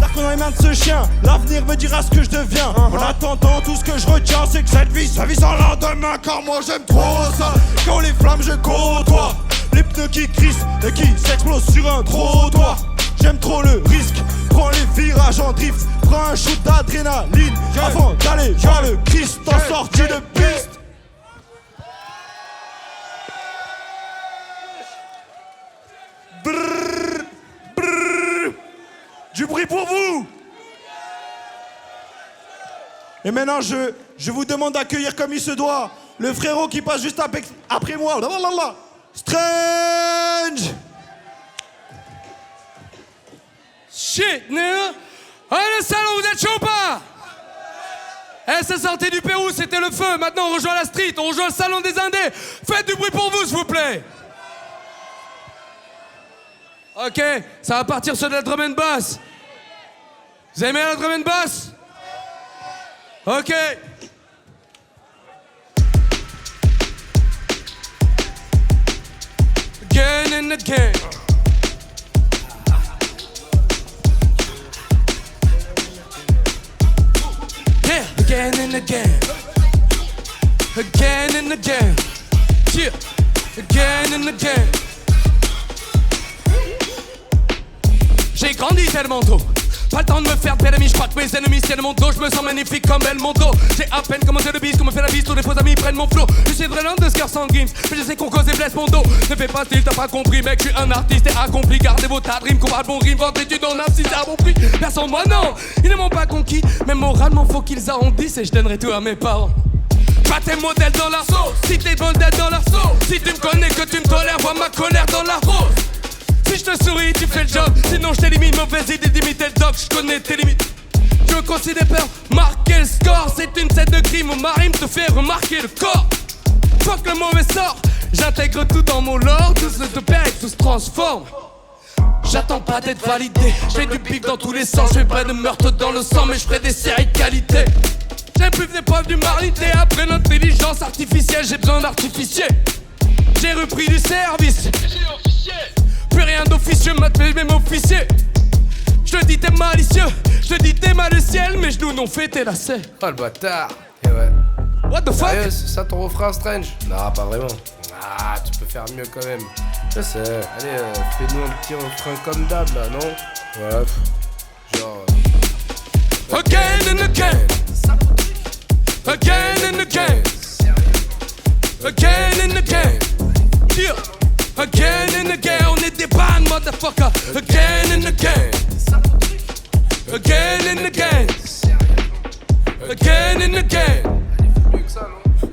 L'arc dans les mains de ce chien, l'avenir me dira ce que je deviens. En attendant, tout ce que je retiens, c'est que cette vie, sa vie sans lendemain. Car moi j'aime trop ça, quand les flammes je côtoie. Les pneus qui crissent et qui s'explosent sur un trottoir. J'aime trop le risque, prends les virages en drift. Prends un shoot d'adrénaline avant d'aller voir le Christ en sortie de piste. Brrr, brrr. Du bruit pour vous. Et maintenant je vous demande d'accueillir comme il se doit le frérot qui passe juste après moi. Strange. Shit, nigga. Allez, le salon, vous êtes chaud ou pas? Eh, ça sortait du Pérou, c'était le feu. Maintenant, on rejoint la street, on rejoint le salon des Indés. Faites du bruit pour vous, s'il vous plaît. Ok, ça va partir sur de la drum and bass. Vous aimez la drum and bass? Ok. Again and again. Yeah, again and again. Again and again. Yeah, again and again. J'ai grandi tellement tôt, Pas le temps de me faire de l'ami, je crois que mes ennemis tiennent mon dos. Je me sens magnifique comme Belmondo. J'ai à peine commencé le bis, qu'on me fait la bise, tous les faux amis prennent mon flow. Je suis vraiment de Scar sans Gims, mais je sais qu'on cause et blesse mon dos. Ne fais pas style, t'as pas compris, mec, je suis un artiste et accompli. Gardez vos tas de rimes, qu'on va bon rime, vendez du don, si c'est à bon prix. Personne, moi non, ils ne m'ont pas conquis. Même moralement, faut qu'ils arrondissent et je donnerai tout à mes parents. Pas tes modèles dans la sauce, si t'es modèles dans la sauce. Si tu me connais, que tu me tolères, vois ma colère dans la rose. Si je te souris, tu fais le job, sinon je t'élimine. Mauvaise idée d'imiter le dog, je connais tes limites. Tu me considères peur, marquer le score. C'est une scène de crime où ma rime te fait remarquer le corps. Fuck le mauvais sort, j'intègre tout dans mon lore. Tout se perd et tout se transforme. J'attends pas d'être validé, j'fais du bif dans tous les sens. J'fais pas de meurtre dans le sang, mais j'ferai des séries de qualité. J'ai plus d'épreuves d'humanité, après l'intelligence artificielle, j'ai besoin d'artificier. J'ai repris du service, plus rien d'officieux, m'appelle même officier. Je te dis t'es malicieux, je te dis t'es mal le ciel, mes genoux n'ont fait tes lacets. Oh le bâtard. Et ouais. What the fuck? Sérieux, c'est ça ton refrain Strange? Non, pas vraiment. Ah, tu peux faire mieux quand même. Je sais. Allez, fais-nous un petit refrain comme d'hab là, non? Voilà. Genre. Again and again. Again and again. Again and again. Yeah. Again and again. On est des bands, motherfucker. Again and again. Again and again. Again and again.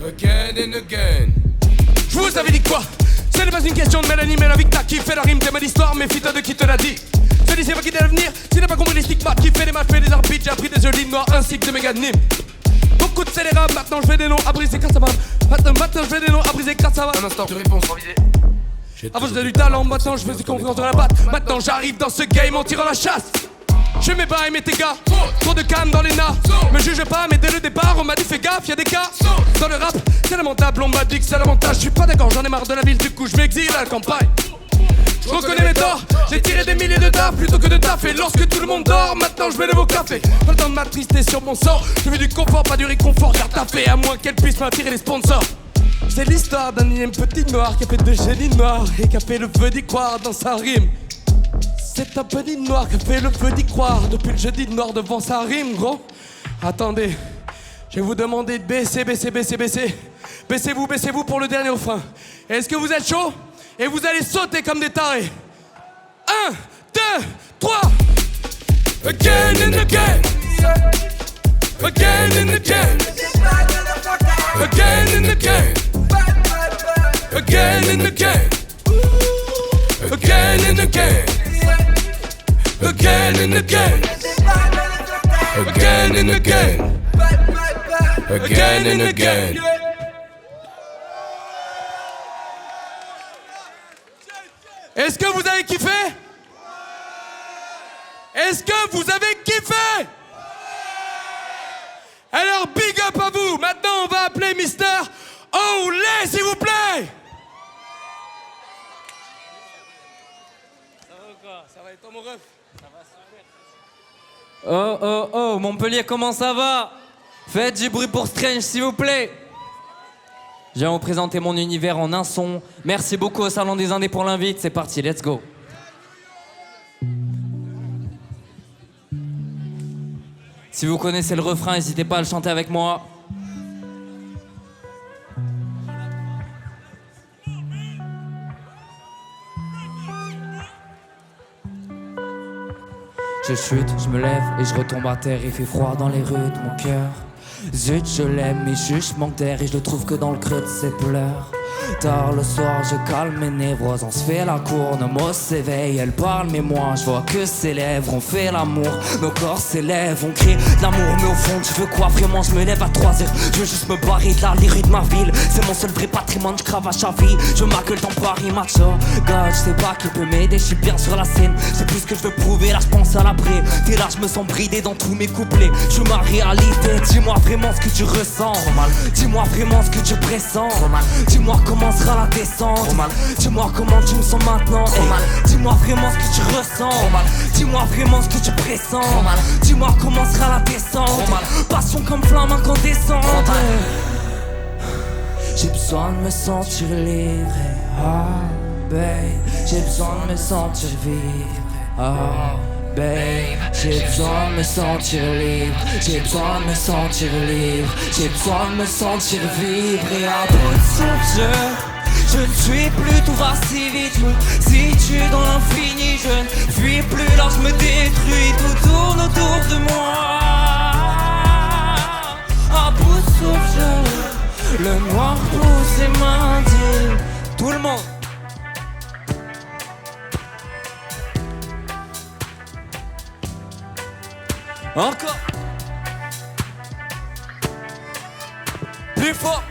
Again and again. Je vous avais dit quoi? Ce n'est pas une question de mélanie, mais la vie que t'as kiffé la rime, t'es mal l'histoire, méfie-toi de qui te l'a dit. Celui c'est pas qui t'es l'avenir, tu n'as pas compris les stigmates qui fait les matchs, fait des arbitres, j'ai appris des jeux lignes noires ainsi que des méganimes. Beaucoup de scélérats, maintenant je fais des noms à briser grâce à ma. Maintenant je fais des noms à briser grâce à ma. Un instant, de réponse revisée. Avant j'avais du talent, maintenant je faisais confiance dans la batte. Maintenant j'arrive dans ce game en tirant la chasse. Je mets pas aimer tes gars, trop de calme dans les nains. Me juge pas, mais dès le départ on m'a dit fais gaffe, y'a des cas. Dans le rap, c'est lamentable, on m'a dit que c'est l'avantage. Je suis pas d'accord, j'en ai marre de la ville, du coup je m'exile à la campagne. Je reconnais mes torts, j'ai tiré des milliers de dards plutôt que de taf. Et lorsque tout le monde dort, maintenant je m'élève au café. Pas le temps de m'attrister sur mon sort, je veux du confort, pas du réconfort. Car t'as fait à moins qu'elle puisse m'attirer les sponsors. C'est l'histoire d'un énième petit noir qui a fait de génie noir et qui a fait le vœu d'y croire dans sa rime. C'est un petit noir qui a fait le feu d'y croire depuis le jeudi noir devant sa rime, gros. Attendez, je vais vous demander de baisser. Baissez-vous pour le dernier refrain. Est-ce que vous êtes chaud? Et vous allez sauter comme des tarés. 1, 2, 3. Again and again. Again and again. Again and again. Again and again. Again and again. Again and again. Again and again. Again and again. Est-ce que vous avez kiffé? Est-ce que vous avez kiffé? Alors big up à vous. Maintenant on va appeler Mister Olé s'il vous plaît. Ça va ou quoi? Ça va et toi mon ref? Ça va super. Oh oh oh, Montpellier, comment ça va? Faites du bruit pour Strange s'il vous plaît. Je viens vous présenter mon univers en un son. Merci beaucoup au Salon des Indés pour l'invite. C'est parti, let's go. Si vous connaissez le refrain, n'hésitez pas à le chanter avec moi. Je chute, je me lève et je retombe à terre. Il fait froid dans les rues de mon cœur. Zut, je l'aime, mais juste je manque d'air et je le trouve que dans le creux de ses pleurs. Tard le soir, je calme mes névroses, on se fait la cour, nos mots s'éveillent, elle parle mais moi je vois que ses lèvres, on fait l'amour, nos corps s'élèvent, on crie de l'amour mais au fond tu veux quoi vraiment, je me lève à 3 heures, je veux juste me barrer de la rue de ma ville, c'est mon seul vrai patrimoine, je cravache à vie, je ma gueule dans Paris macho, God je sais pas qui peut m'aider, je suis bien sur la scène, c'est plus ce que je veux prouver, là je pense à l'après, t'es là je me sens bridé dans tous mes couplets, je ma réalité, dis-moi vraiment ce que tu ressens, dis-moi vraiment ce que tu pressens, dis-moi comment sera la descente. Dis-moi comment tu me sens maintenant. Dis-moi vraiment ce que tu ressens. Dis-moi vraiment ce que tu pressens. Dis-moi comment sera la descente. Passion comme flamme incandescente. J'ai besoin de me sentir libre. Ah, babe. J'ai besoin de me sentir vivre. Ah, babe. J'ai besoin de me sentir libre, j'ai besoin de me sentir libre, j'ai besoin de me sentir vivre. Et à bout de souffle, je ne suis plus, tout va si vite. Je me situe dans l'infini, je ne fuis plus, là je me détruis. Tout tourne autour de moi. À bout de souffle, le noir pousse et m'indigne. Tout le monde. Encore. Plus fort.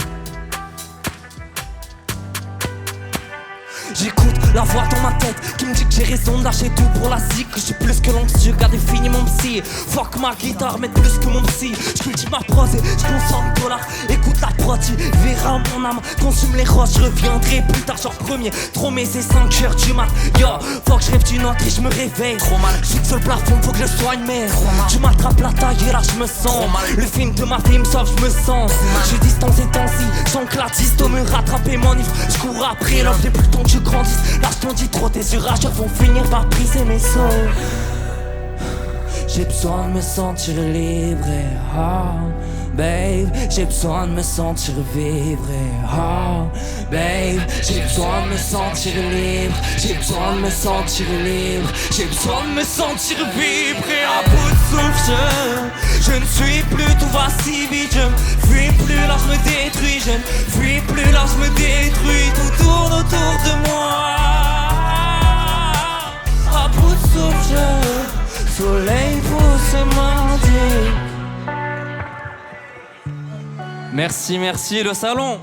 J'écoute la voix dans ma tête qui me dit que j'ai raison de lâcher tout pour la zik. Que je suis plus que l'anxieux, gardez fini mon psy. Fuck ma guitare, mais plus que mon psy. J'cultive ma prose et j'consomme dollars. Écoute la prod, tu verras mon âme. Consume les roches, je reviendrai plus tard genre premier. Trop mais c'est 5h du mat. Yo, faut que je rêve d'une autre et je me réveille. Trop mal, je suis sur le plafond, faut que je soigne mais tu m'attrapes la taille et là je me sens le film de ma vie me sauve, je me sens. J'ai distance et temps-ci, sans que l'artiste me rattraper mon livre. Je cours après l'offre des plus temps que tu grandisses. Là je t'en dis trop, tes yeux rageurs vont finir par briser mes sauts. J'ai besoin de me sentir libre et babe, j'ai besoin de me sentir vivre et babe, j'ai besoin de me sentir libre, j'ai besoin de me sentir libre, j'ai besoin de me sentir vivre. Et à bout de souffle, je ne suis plus, tout va si vite. Je ne fuis plus, là je me détruis. Je ne fuis plus, là je me détruis. Tout tourne autour de moi. À bout de souffle, soleil pousse et m'indigne. Merci, merci le salon.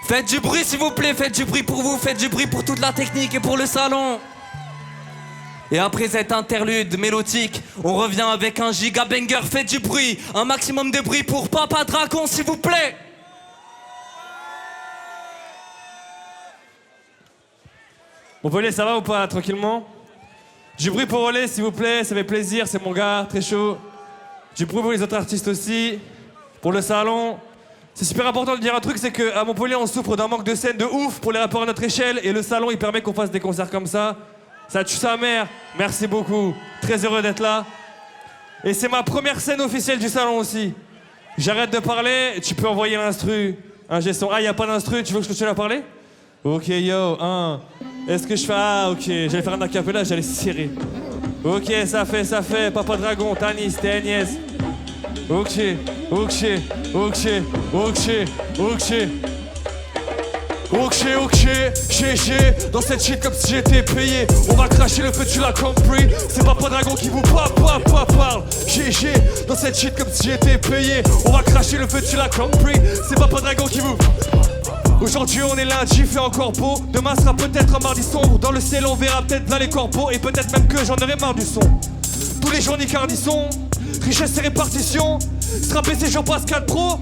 Faites du bruit s'il vous plaît, faites du bruit pour vous, faites du bruit pour toute la technique et pour le salon. Et après cette interlude mélodique, on revient avec un giga banger. Faites du bruit, un maximum de bruit pour Papa Dragon s'il vous plaît. Montpellier, ça va ou pas, tranquillement? Du bruit pour Olé, s'il vous plaît, ça fait plaisir, c'est mon gars, très chaud. Du bruit pour les autres artistes aussi, pour le salon. C'est super important de dire un truc, c'est qu'à Montpellier, on souffre d'un manque de scène de ouf pour les rappeurs à notre échelle, et le salon, il permet qu'on fasse des concerts comme ça. Ça tue sa mère, merci beaucoup, très heureux d'être là. Et c'est ma première scène officielle du salon aussi. J'arrête de parler, tu peux envoyer l'instru, un gestion. Ah, y a pas d'instru, tu veux que je continue à parler? Ok, yo, Est-ce que je fais... Ah, ok, j'allais faire un acapella, j'allais serrer. Ok, ça fait, Papa Dragon, Tanis, TNS. Ok, GG, dans cette shit comme si j'étais payé. On va cracher le feu, tu l'as compris. C'est Papa Dragon qui vous parle. GG, dans cette shit comme si j'étais payé. On va cracher le feu, tu l'as compris. C'est Papa Dragon qui vous... Aujourd'hui on est lundi, il fait encore beau. Demain sera peut-être un mardi sombre. Dans le ciel on verra peut-être là les corbeaux. Et peut-être même que j'en aurai marre du son. Tous les jours Nicardisson, richesse et répartition. Sera baissé Jean-Pascal Pro.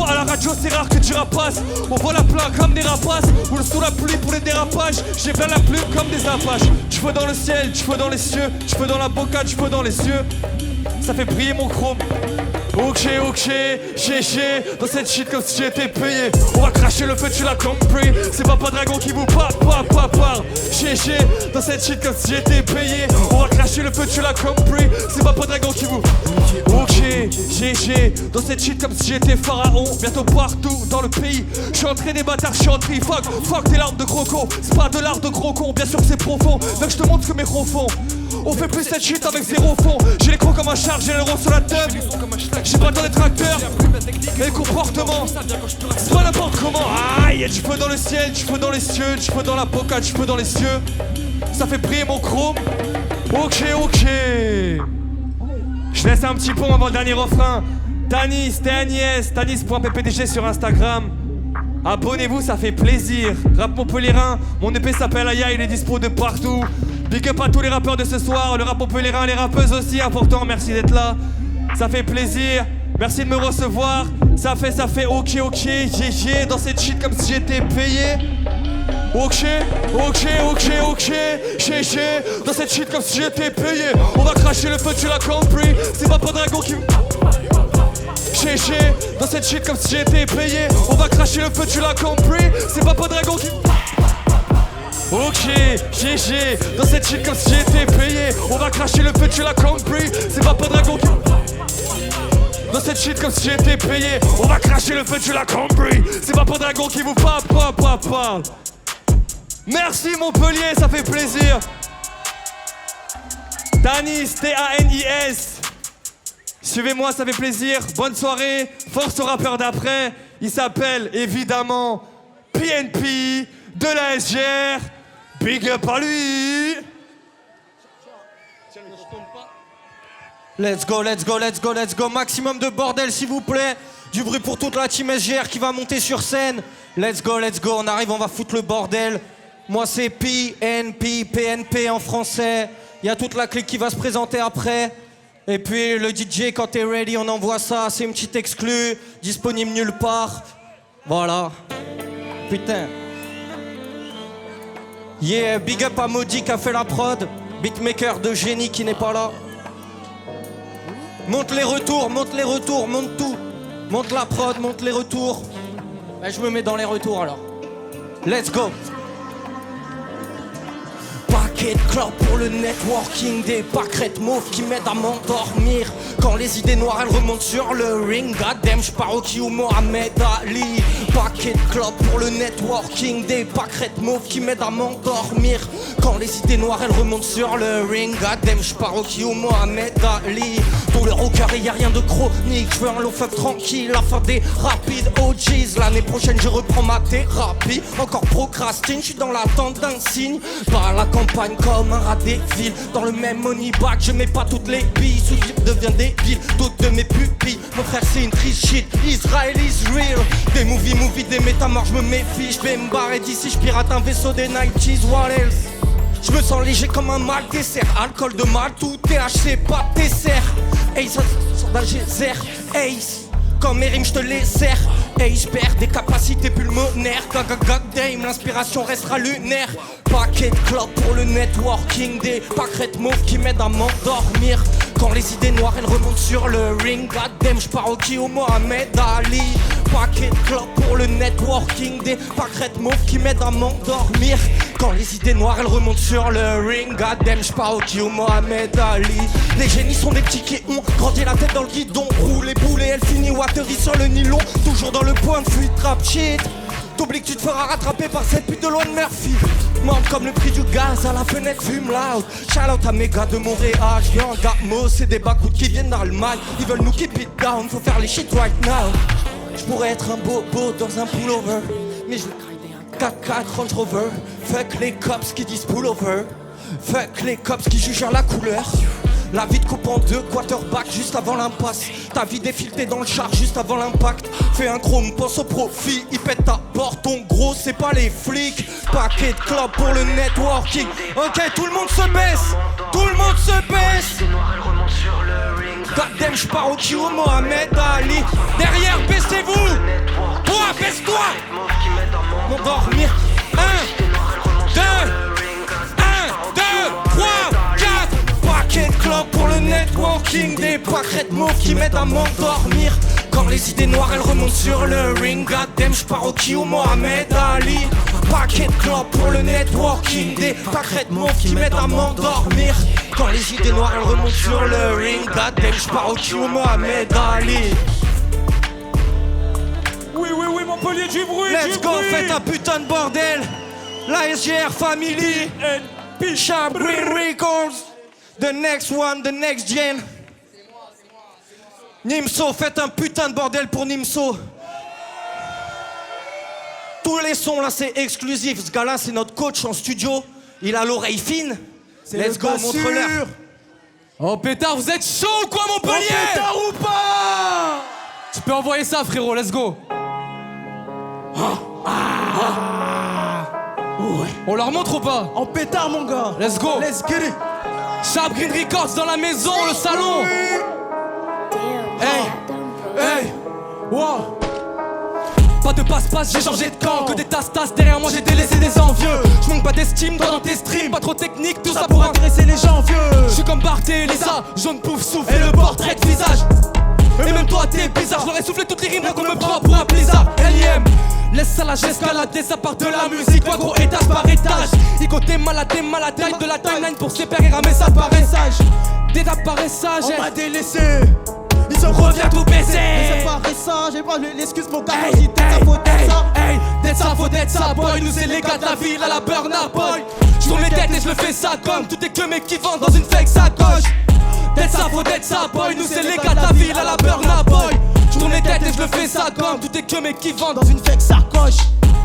À la radio c'est rare que tu rapaces. On voit la plein comme des rapaces. Ou sous la pluie pour les dérapages. J'ai plein la plume comme des apaches. Tu veux dans le ciel, tu veux dans les cieux. Tu veux dans la boca, tu veux dans les cieux. Ça fait briller mon chrome. Ok, GG, dans cette shit comme si j'étais payé. On va cracher le feu, tu l'as compris. C'est Papa Dragon qui vous parle. GG, dans cette shit comme si j'étais payé. On va cracher le feu, tu l'as compris. C'est Papa Dragon qui vous... Ok, GG, dans cette shit comme si j'étais pharaon. Bientôt partout dans le pays. Je suis entré des bâtards, je suis entré. Fuck tes larmes de croco. C'est pas de l'art de gros con, bien sûr que c'est profond. Veux que je te montre ce que mes gros font. On fait plus cette shit avec zéro fond. J'ai les crocs comme un char, j'ai le rond sur la tête. J'ai pas le temps d'être acteur. Et le comportement, c'est pas n'importe comment. Aïe, tu peux dans le ciel, tu peux dans les cieux. Tu peux dans la boca, tu peux dans les cieux. Ça fait briller mon chrome. Ok. Je laisse un petit pont avant le dernier refrain. Tanis, tanis.ppdg sur Instagram. Abonnez-vous, ça fait plaisir. Rap Montpellierin, mon EP s'appelle Aya, il est dispo de partout. Big up à tous les rappeurs de ce soir, le rap Montpellierin, les rappeuses aussi, important, merci d'être là. Ça fait plaisir, merci de me recevoir. Ça fait ok, GG, dans cette shit comme si j'étais payé. Ok, GG, dans cette shit comme si j'étais payé. On va cracher le feu, tu l'as compris. C'est Papa Dragon qui... GG, dans cette shit comme si j'étais payé. On va cracher le feu, tu l'as compris. C'est Papa Dragon qui... Ok, GG, dans cette shit comme si j'étais payé. On va cracher le feu, tu l'as compris. C'est pas dragon qui... Dans cette shit comme si j'étais payé. On va cracher le feu, tu l'as compris. C'est pas dragon qui vous parle. Merci Montpellier, ça fait plaisir. Tanis, T-A-N-I-S. Suivez-moi, ça fait plaisir. Bonne soirée. Force au rappeur d'après. Il s'appelle évidemment PNP de la SGR. Big up à lui. Let's go. Maximum de bordel, s'il vous plaît. Du bruit pour toute la team SGR qui va monter sur scène. Let's go. On arrive, on va foutre le bordel. Moi, c'est PNP en français. Il y a toute la clique qui va se présenter après. Et puis le DJ, quand t'es ready, on envoie ça. C'est une petite exclue, disponible nulle part. Voilà. Putain. Yeah, big up à Maudit qui a fait la prod. Beatmaker de génie qui n'est pas là. Monte les retours, monte tout. Monte la prod, monte les retours. Ben, je me mets dans les retours alors. Let's go. Paquet de clubs pour le networking, des pâquerettes mauves qui m'aident à m'endormir. Quand les idées noires elles remontent sur le ring, goddamn j'pars au qui ou Mohamed Ali. Paquet de clubs pour le networking, des pâquerettes mauves qui m'aident à m'endormir. Quand les idées noires elles remontent sur le ring, goddamn j'pars au qui ou Mohamed Ali. Douleur au cœur et y'a rien de chronique, j'veux un long fuck tranquille, la fin des rapides OGs. L'année prochaine je reprends ma thérapie, encore procrastine, j'suis dans l'attente d'un signe. Par la campagne comme un rat des villes. Dans le même money bag, je mets pas toutes les billes. Sous-type devient débile, d'autres de mes pupilles. Mon frère c'est une triste shit, Israel is real. Des movies, des métamorphes, je me méfie. Je vais me barrer d'ici, je pirate un vaisseau des 90s, what else? Je me sens léger comme un mal dessert. Alcool de mal, tout THC, pas de dessert. Ace, sondage zère, Ace. Quand mes rimes, je te les serre. Hey, je perds des capacités pulmonaires. Goddamn, l'inspiration restera lunaire. Paquet de clubs pour le networking, des pâquerettes mauves qui m'aident à m'endormir. Quand les idées noires elles remontent sur le ring, goddamn, j'pars au qui au Mohamed Ali. Paquet de clubs pour le networking, des pâquerettes mauves qui m'aident à m'endormir. Quand les idées noires elles remontent sur le ring, goddamn, j'pars au qui au Mohamed Ali. Les génies sont des petits qui ont grandi la tête dans le guidon. Roule les boules et elle finit watery sur le nylon. Toujours dans le point de fuite, trap shit. T'oublies que tu te feras rattraper par cette pute de loi de Murphy. Morde comme le prix du gaz à la fenêtre, fume loud. Shout out à mes gars de Montréal, j'viens en Gamo, c'est des bas-coups qui viennent d'Allemagne. Ils veulent nous keep it down, faut faire les shit right now. J'pourrais être un bobo dans un pullover, mais je veux un 4x4 Range Rover. Fuck les cops qui disent pullover. Fuck les cops qui jugent à la couleur. La vie te coupe en deux, quarterback juste avant l'impasse. Ta vie défiletée dans le char juste avant l'impact. Fais un chrome, pense au profit. Il pète ta porte, ton gros c'est pas les flics. Paquet de clubs pour le networking. Ok, tout le monde se baisse. Tout le monde se baisse. Goddamn, j'pars au Kio Mohamed Ali. Derrière, baissez-vous. Toi, baisse-toi. M'endormir. 1, 2, 3, 4. Paquet de clubs pour le networking. Des pâquerettes mauves qui m'aident à m'endormir. Quand les idées noires elles remontent sur le ring, goddamn, j'pars au Kio Mohamed Ali. Paquet de clubs pour le networking. Des pâquerettes mauves qui m'aident à m'endormir. Quand les idées noires elles remontent sur le ring, goddamn, j'pars au Kio Mohamed Ali. Oui, Montpellier, du bruit. Let's go, faites un putain de bordel. La SGR Family, Chabri Records, the next one, the next gen. Nimso, faites un putain de bordel pour Nimso. Tous les sons là c'est exclusif. Ce gars là c'est notre coach en studio. Il a l'oreille fine. Let's go, montre-leur. Oh pétard, vous êtes chaud ou quoi Montpellier? Oh pétard ou pas? Tu peux envoyer ça frérot, let's go. Ouais. On leur montre ou pas? En pétard mon gars. Let's go. Let's get it. Chabri Records dans la maison, le salon. Hey, wow. Pas de passe-passe, j'ai changé de camp. Que des tasses derrière moi, j'ai délaissé des envieux. Je manque pas d'estime dans tes streams. Pas trop technique, tout ça pour agresser les gens vieux. Je suis comme Barthé, Lisa, jaune pouf, souffle et le portrait de visage. Et même toi t'es bizarre, je leur ai soufflé toutes les rimes qu'on me prend pour un blizzard. L.I.M. Laisse ça là, j'escalade, ça part de la musique, toi gros étage par étage. Igo t'es malade, taille de la timeline pour ses pères et ramer ça par message. D'étape par message, on m'a délaissé. Ils sont reviens tout baiser. Mais c'est pas ça, j'ai pas l'excuse mon gars. Hey, d'être ça, faut d'être ça, boy. Nous c'est les gars de la ville à la Burna Boy. J'tourne les têtes et je le fais ça comme tout est que mec qui vendent dans une fake sacoche. D'être ça, faut d'être ça, boy. Nous c'est les gars de la ville à la Burna Boy. J'tourne les têtes et je le fais ça comme tout est que mec qui vendent dans une fake sacoche.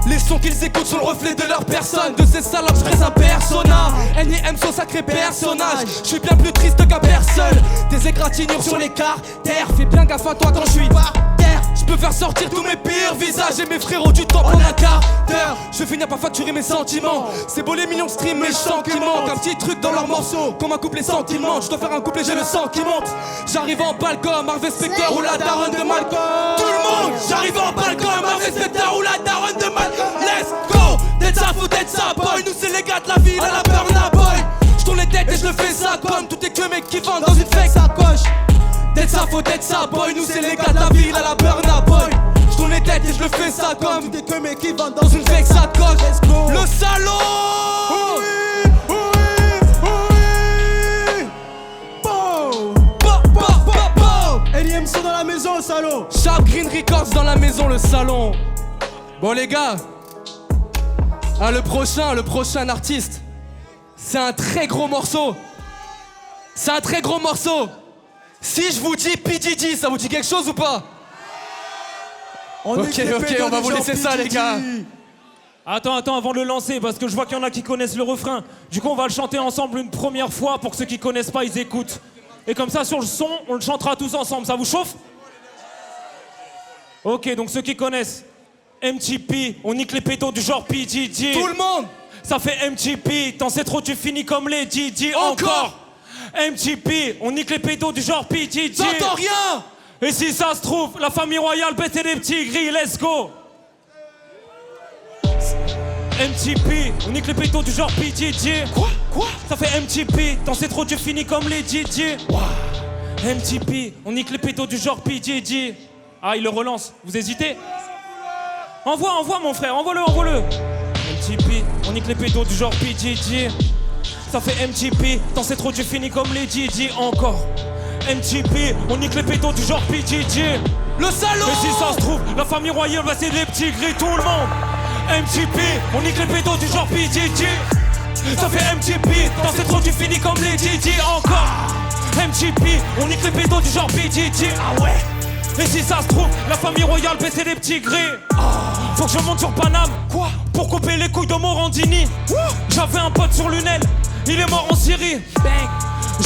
Les sons qu'ils écoutent sont le reflet de leur personne. De ces salopes, j'presse un persona. N.I.M. son sacré personnage. J'suis bien plus triste qu'un père seul. Des égratignures sur l'écart terre. Fais bien gaffe à toi quand j'suis par terre. J'peux faire sortir tous mes pires visages. Et mes frérots du temps pendant un quart d'heure. Je finis par facturer mes sentiments. C'est beau les millions de streams mais je sens qu'il manque un petit truc dans leurs morceaux. Comme un couplet sentiment. J'dois faire un couplet, j'ai le sang qui monte. J'arrive en balcon, Harvey Specter ou la daronne de Malcolm. Tout le monde, j'arrive en balcon, Harvey Specter ou la daronne de Malcolm. Let's go! D'être ça, faut d'être ça, boy. Nous c'est les gars de la ville à la Burna Boy. J'tourne les têtes et je le fais ça comme tout est que mec qui vendent dans une fake sacoche. D'être ça, faut d'être ça, boy. Nous c'est les gars de la ville à la Burna Boy. J'tourne les têtes et je le fais ça comme tout est que mec qui vendent dans une fake sacoche. Let's go! Le salaud! N.I.M. sont dans la maison, le salaud. Sharp Green Records dans la maison, le salon. Bon les gars, le prochain artiste, c'est un très gros morceau. C'est un très gros morceau. Si je vous dis P. Diddy, ça vous dit quelque chose ou pas? Ok, on va vous laisser ça les gars. Attends, avant de le lancer, parce que je vois qu'il y en a qui connaissent le refrain. Du coup, on va le chanter ensemble une première fois pour que ceux qui connaissent pas, ils écoutent. Et comme ça, sur le son, on le chantera tous ensemble. Ça vous chauffe? Ok, donc ceux qui connaissent MTP, on nique les pétos du genre P. Diddy. Tout le monde. Ça fait MTP, t'en sais trop, tu finis comme les Diddy. Encore MTP, on nique les pétos du genre P. Diddy. J'entends rien. Et si ça se trouve, la famille royale bêtait les petits gris, let's go. MTP, on nique les pétos du genre P. Diddy. Quoi? Ça fait MTP, t'en sais trop, tu finis comme les Diddy. MTP, on nique les pétos du genre P. Diddy. Ah, il le relance, vous hésitez? Envoie mon frère, envoie-le. MTP, on nique les pétos du genre P. Diddy. Ça fait MTP, t'en sais trop, tu finis comme les Diddy. Encore MTP, on nique les pétos du genre P. Diddy. Le salaud. Et si ça se trouve, la famille royale va c'est des petits gris, tout le monde. MTP, on nique les pétos du genre P. Diddy. Ça fait MTP, t'en sais trop, tu finis comme les Diddy. Encore MTP, on nique les pétos du genre P. Diddy. Ah ouais. Et si ça se trouve, la famille royale baissait les petits gris. Faut que je monte sur Paname. Quoi? Pour couper les couilles de Morandini. J'avais un pote sur Lunel, il est mort en Syrie. Bang.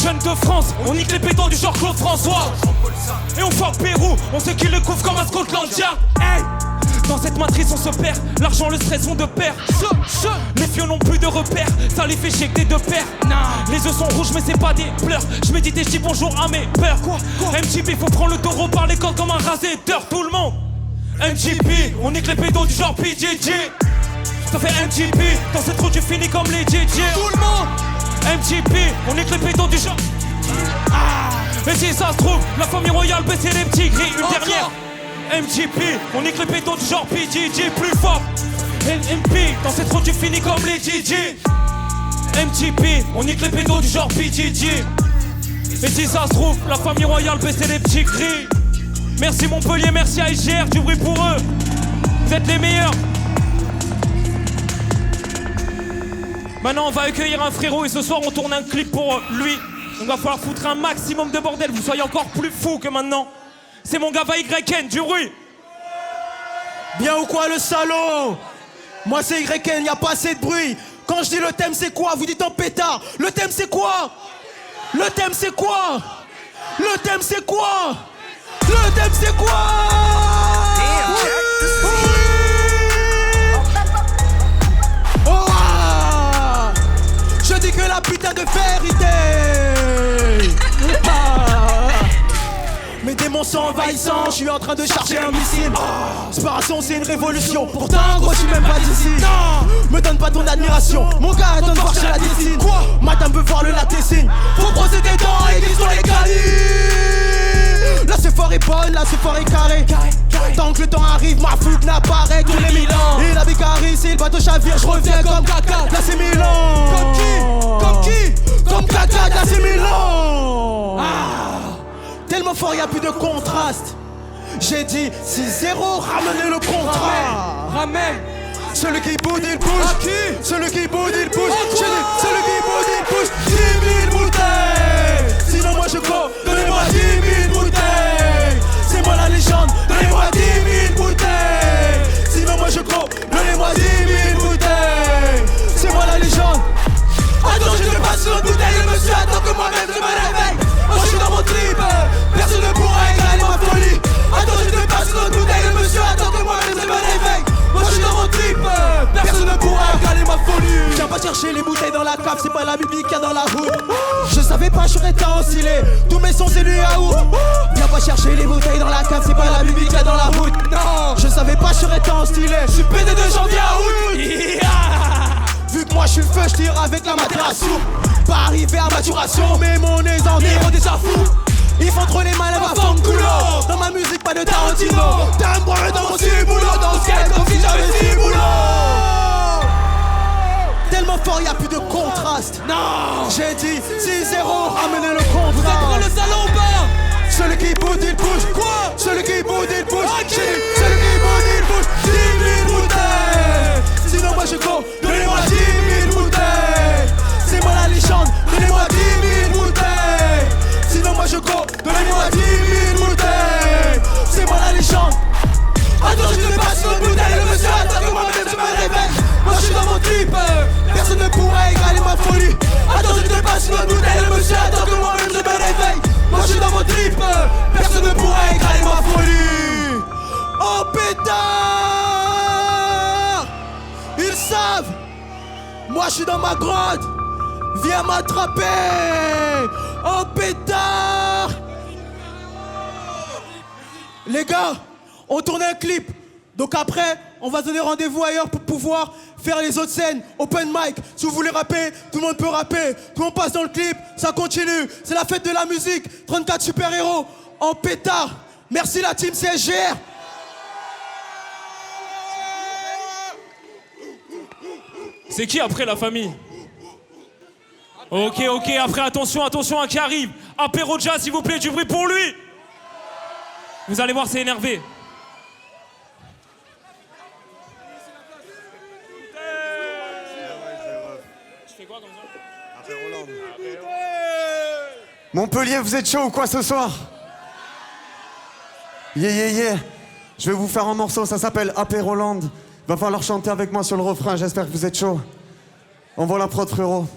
Jeune de France, on nique les pétons du genre Claude François. Et on fuck Pérou, on sait qu'il le couvre comme un Scotland Yard. Hey. Dans cette matrice on se perd, l'argent, le stress vont de pair. Les fions n'ont plus de repères, ça les fait chier que des deux paires. Les yeux sont rouges mais c'est pas des pleurs. Je médite et je dis bonjour à mes peurs. MTP, faut prendre le taureau par les cordes comme un rasetteur. Tout le monde MTP, on nique les pédos du genre P. Diddy. Ça fait MTP, dans cette route tu finis comme les Diddy. Tout le monde MTP, on nique les pédos du genre. Et si ça se trouve, la famille royale baissait les petits gris. Une dernière MTP, on nique les pétons du genre P. Diddy. Plus fort NMP, dans cette route tu finis comme les Diddy. MTP, on nique les pétons du genre P. Diddy. Et si ça se trouve, la famille royale baissait les petits gris. Merci Montpellier, merci à IGR, du bruit pour eux. Vous êtes les meilleurs. Maintenant on va accueillir un frérot et ce soir on tourne un clip pour lui. Donc va falloir foutre un maximum de bordel, vous soyez encore plus fous que maintenant. C'est mon gars YN, du bruit. Bien ou quoi le salaud? Moi c'est YN, y'a pas assez de bruit. Quand je dis le thème c'est quoi, vous dites en pétard. Le thème c'est quoi? Le thème c'est quoi? Le thème c'est quoi? Le thème c'est quoi? Je dis que la putain de vérité. Mes démons sont envahissants, je suis en train de charger un missile. Séparation c'est une révolution, pourtant gros je suis même pas d'ici. Non, me donne pas ton admiration, mon gars donne voir chez la décine. Quoi? Madame veut voir le latessine, faut procéder dans l'église sur les canines. Là c'est fort et bonne, là c'est fort et carré. Tant que le temps arrive, ma fougue n'apparaît que les Milan. Il a Bicari, si le bateau chavire, je reviens comme Kaka, là c'est Milan. Comme qui? Comme qui? Comme Kaka, là c'est Milan. Tellement fort, y'a plus de contraste. J'ai dit 6-0, ramenez le contrat. Ramène. Celui qui boude, il pousse. Celui qui boude, il pousse. J'ai dit, celui qui boude, il pousse. 10 000 bouteilles. Sinon, moi je cours. Donnez-moi 10 000 bouteilles. C'est moi la légende. Donnez-moi 10 000 bouteilles. Sinon, moi je cours. Donnez-moi 10 000 bouteilles. C'est moi la légende. Attends, je te passe une bouteille. Le monsieur attend que moi-même je me réveille. Moi je suis dans mon trip. Personne ne pourra égaler ma folie. Attends, je te passe une bouteille. Le monsieur attend que moi-même je me réveille. Moi je suis dans mon trip, personne ne pourra égaler ma folie. Viens pas chercher les bouteilles dans la cave, c'est pas la bibi qu'il y a dans la route. Je savais pas, j'aurais tant oscillé. Tous mes sons c'est du yaourt. Viens pas chercher les bouteilles dans la cave, c'est pas la bibi qu'il y a dans la route. Non, je savais pas, j'aurais tant stylé. Je suis pédé de janvier à août. Vu que moi je suis le feu, je tire avec la matrasse. Pas arrivé à maturation, mais mon exemple est déjà fou. Ils font trop les malins, ma forme couleur. Dans ma musique, pas de Tarantino. T'as un bourré dans mon ciboulot. Dans le skate, comme si j'avais 6 boulots. Tellement fort, y'a plus de contraste. Non, j'ai dit 6-0, ramenez le contrat. Vous êtes pour le salon ou pas? Celui qui boude, il bouge. Quoi? Celui qui boude, il bouge. J'ai dit, celui qui boude, il bouge. 10 000 bouteilles. Sinon, moi je cours. Donnez-moi 10 000 bouteilles. C'est moi la légende. Donnez-moi 10 000 bouteilles. Sinon moi je cours, donnez-moi 10 000 bouteilles. C'est moi la légende. Attends, je te passe une bouteille. Le monsieur attend que moi-même je me réveille. Moi je suis dans mon trip. Personne ne pourra égaler ma folie. Attends, je te passe une bouteille. Le monsieur attend que moi-même je me réveille. Moi je suis dans mon trip. Personne ne pourra égaler ma folie. Oh pétard. Ils savent. Moi je suis dans ma grotte. Viens m'attraper. Oh pétard. Les gars, on tourne un clip. Donc après, on va se donner rendez-vous ailleurs pour pouvoir faire les autres scènes. Open mic, si vous voulez rapper, tout le monde peut rapper. Tout le monde passe dans le clip, ça continue. C'est la fête de la musique, 34 super-héros en pétard. Merci la team CSGR. C'est qui après la famille? Ok, après attention à qui arrive. Apéro Jazz, s'il vous plaît, du bruit pour lui. Vous allez voir, c'est énervé. Tu fais quoi comme ça? Montpellier, vous êtes chaud ou quoi ce soir? Yeah. Je vais vous faire un morceau, ça s'appelle Apéroland. Va falloir chanter avec moi sur le refrain, j'espère que vous êtes chaud. Envoie la prod, frérot.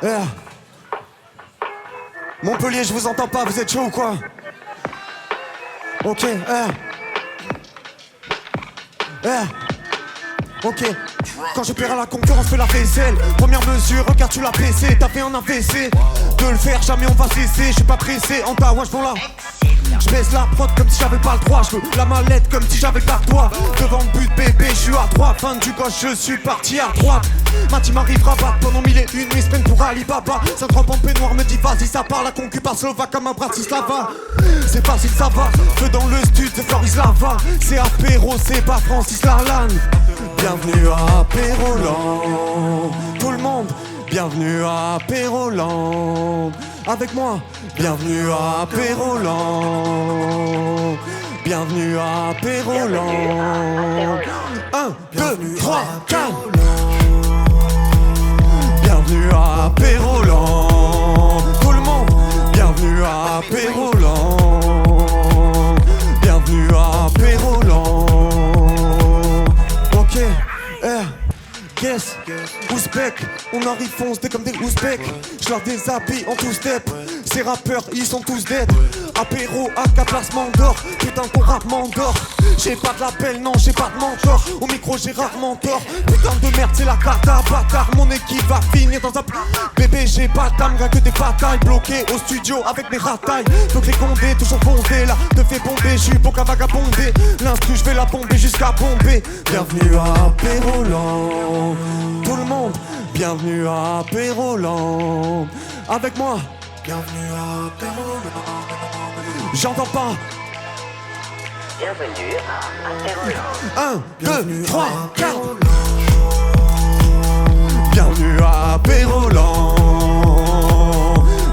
Yeah. Montpellier, je vous entends pas, vous êtes chaud ou quoi? Ok, ok. Quand je perds à la concurrence, fais la vaisselle. Première mesure, regarde tu l'as PC. T'as fait un AVC. De le faire, jamais on va cesser. Je suis pas pressé, en ta wesh, là. Je baisse la prod comme si j'avais pas le droit. Je veux la mallette comme si j'avais pas le droit. Devant le but bébé, je suis à droite. Fin du gauche, je suis parti à droite. Ma team arrivera à battre pendant 1000 et une nuits. Semaine pour Alibaba. 50 en peignoir me dit vas-y, ça part. La concu par Slovaque comme un Bratislava. C'est facile, ça va. Feu dans le stud, c'est Floris Lava. C'est apéro, c'est pas Francis Lalanne. Bienvenue à Apéroland. Tout le monde, bienvenue à Apéroland. Avec moi, bienvenue à Apéroland. Bienvenue à Apéroland. 1, 2, 3, 4. Bienvenue à Apéroland. Tout le monde, bienvenue à Apéroland. Bienvenue à Apéroland. Ok, Guess, Ouzbek, on arrive fonce, t'es comme des Ouzbeks. Je leur déshabille en two-step. Ces rappeurs, ils sont tous dead. Apéro, AK, placement d'or. Putain, ton rap m'endort. J'ai pas de label, non, j'ai pas de mentor. Au micro, j'ai rarement tort. Putain de merde, c'est la carte à bâtard. Mon équipe va finir dans un... Bébé, j'ai pas d'âme, rien que des batailles. Bloqué au studio avec mes ratailles. Donc les condés, toujours bondés là. Te fais bomber, je suis bon qu'à vagabonder. L'instru, je vais la bomber jusqu'à bomber. Bienvenue à Apéroland. Tout le monde, bienvenue à Apéroland. Avec moi, bienvenue à Apéroland. j'entends pas. Bienvenue à Apéroland. 1, 2, 3, 4. Bienvenue à Apéroland.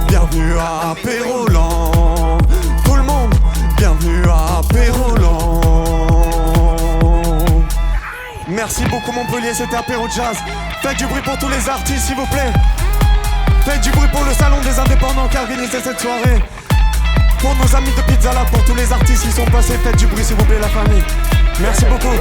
Bienvenue à Apéroland. Tout le monde, bienvenue à Apéroland. Merci beaucoup Montpellier, c'était Apéro Jazz. Faites du bruit pour tous les artistes s'il vous plaît. Faites du bruit pour le salon des indépendants qui a organisé cette soirée. Pour nos amis de Pizza Lab, pour tous les artistes qui sont passés, faites du bruit s'il vous plaît la famille. Merci beaucoup.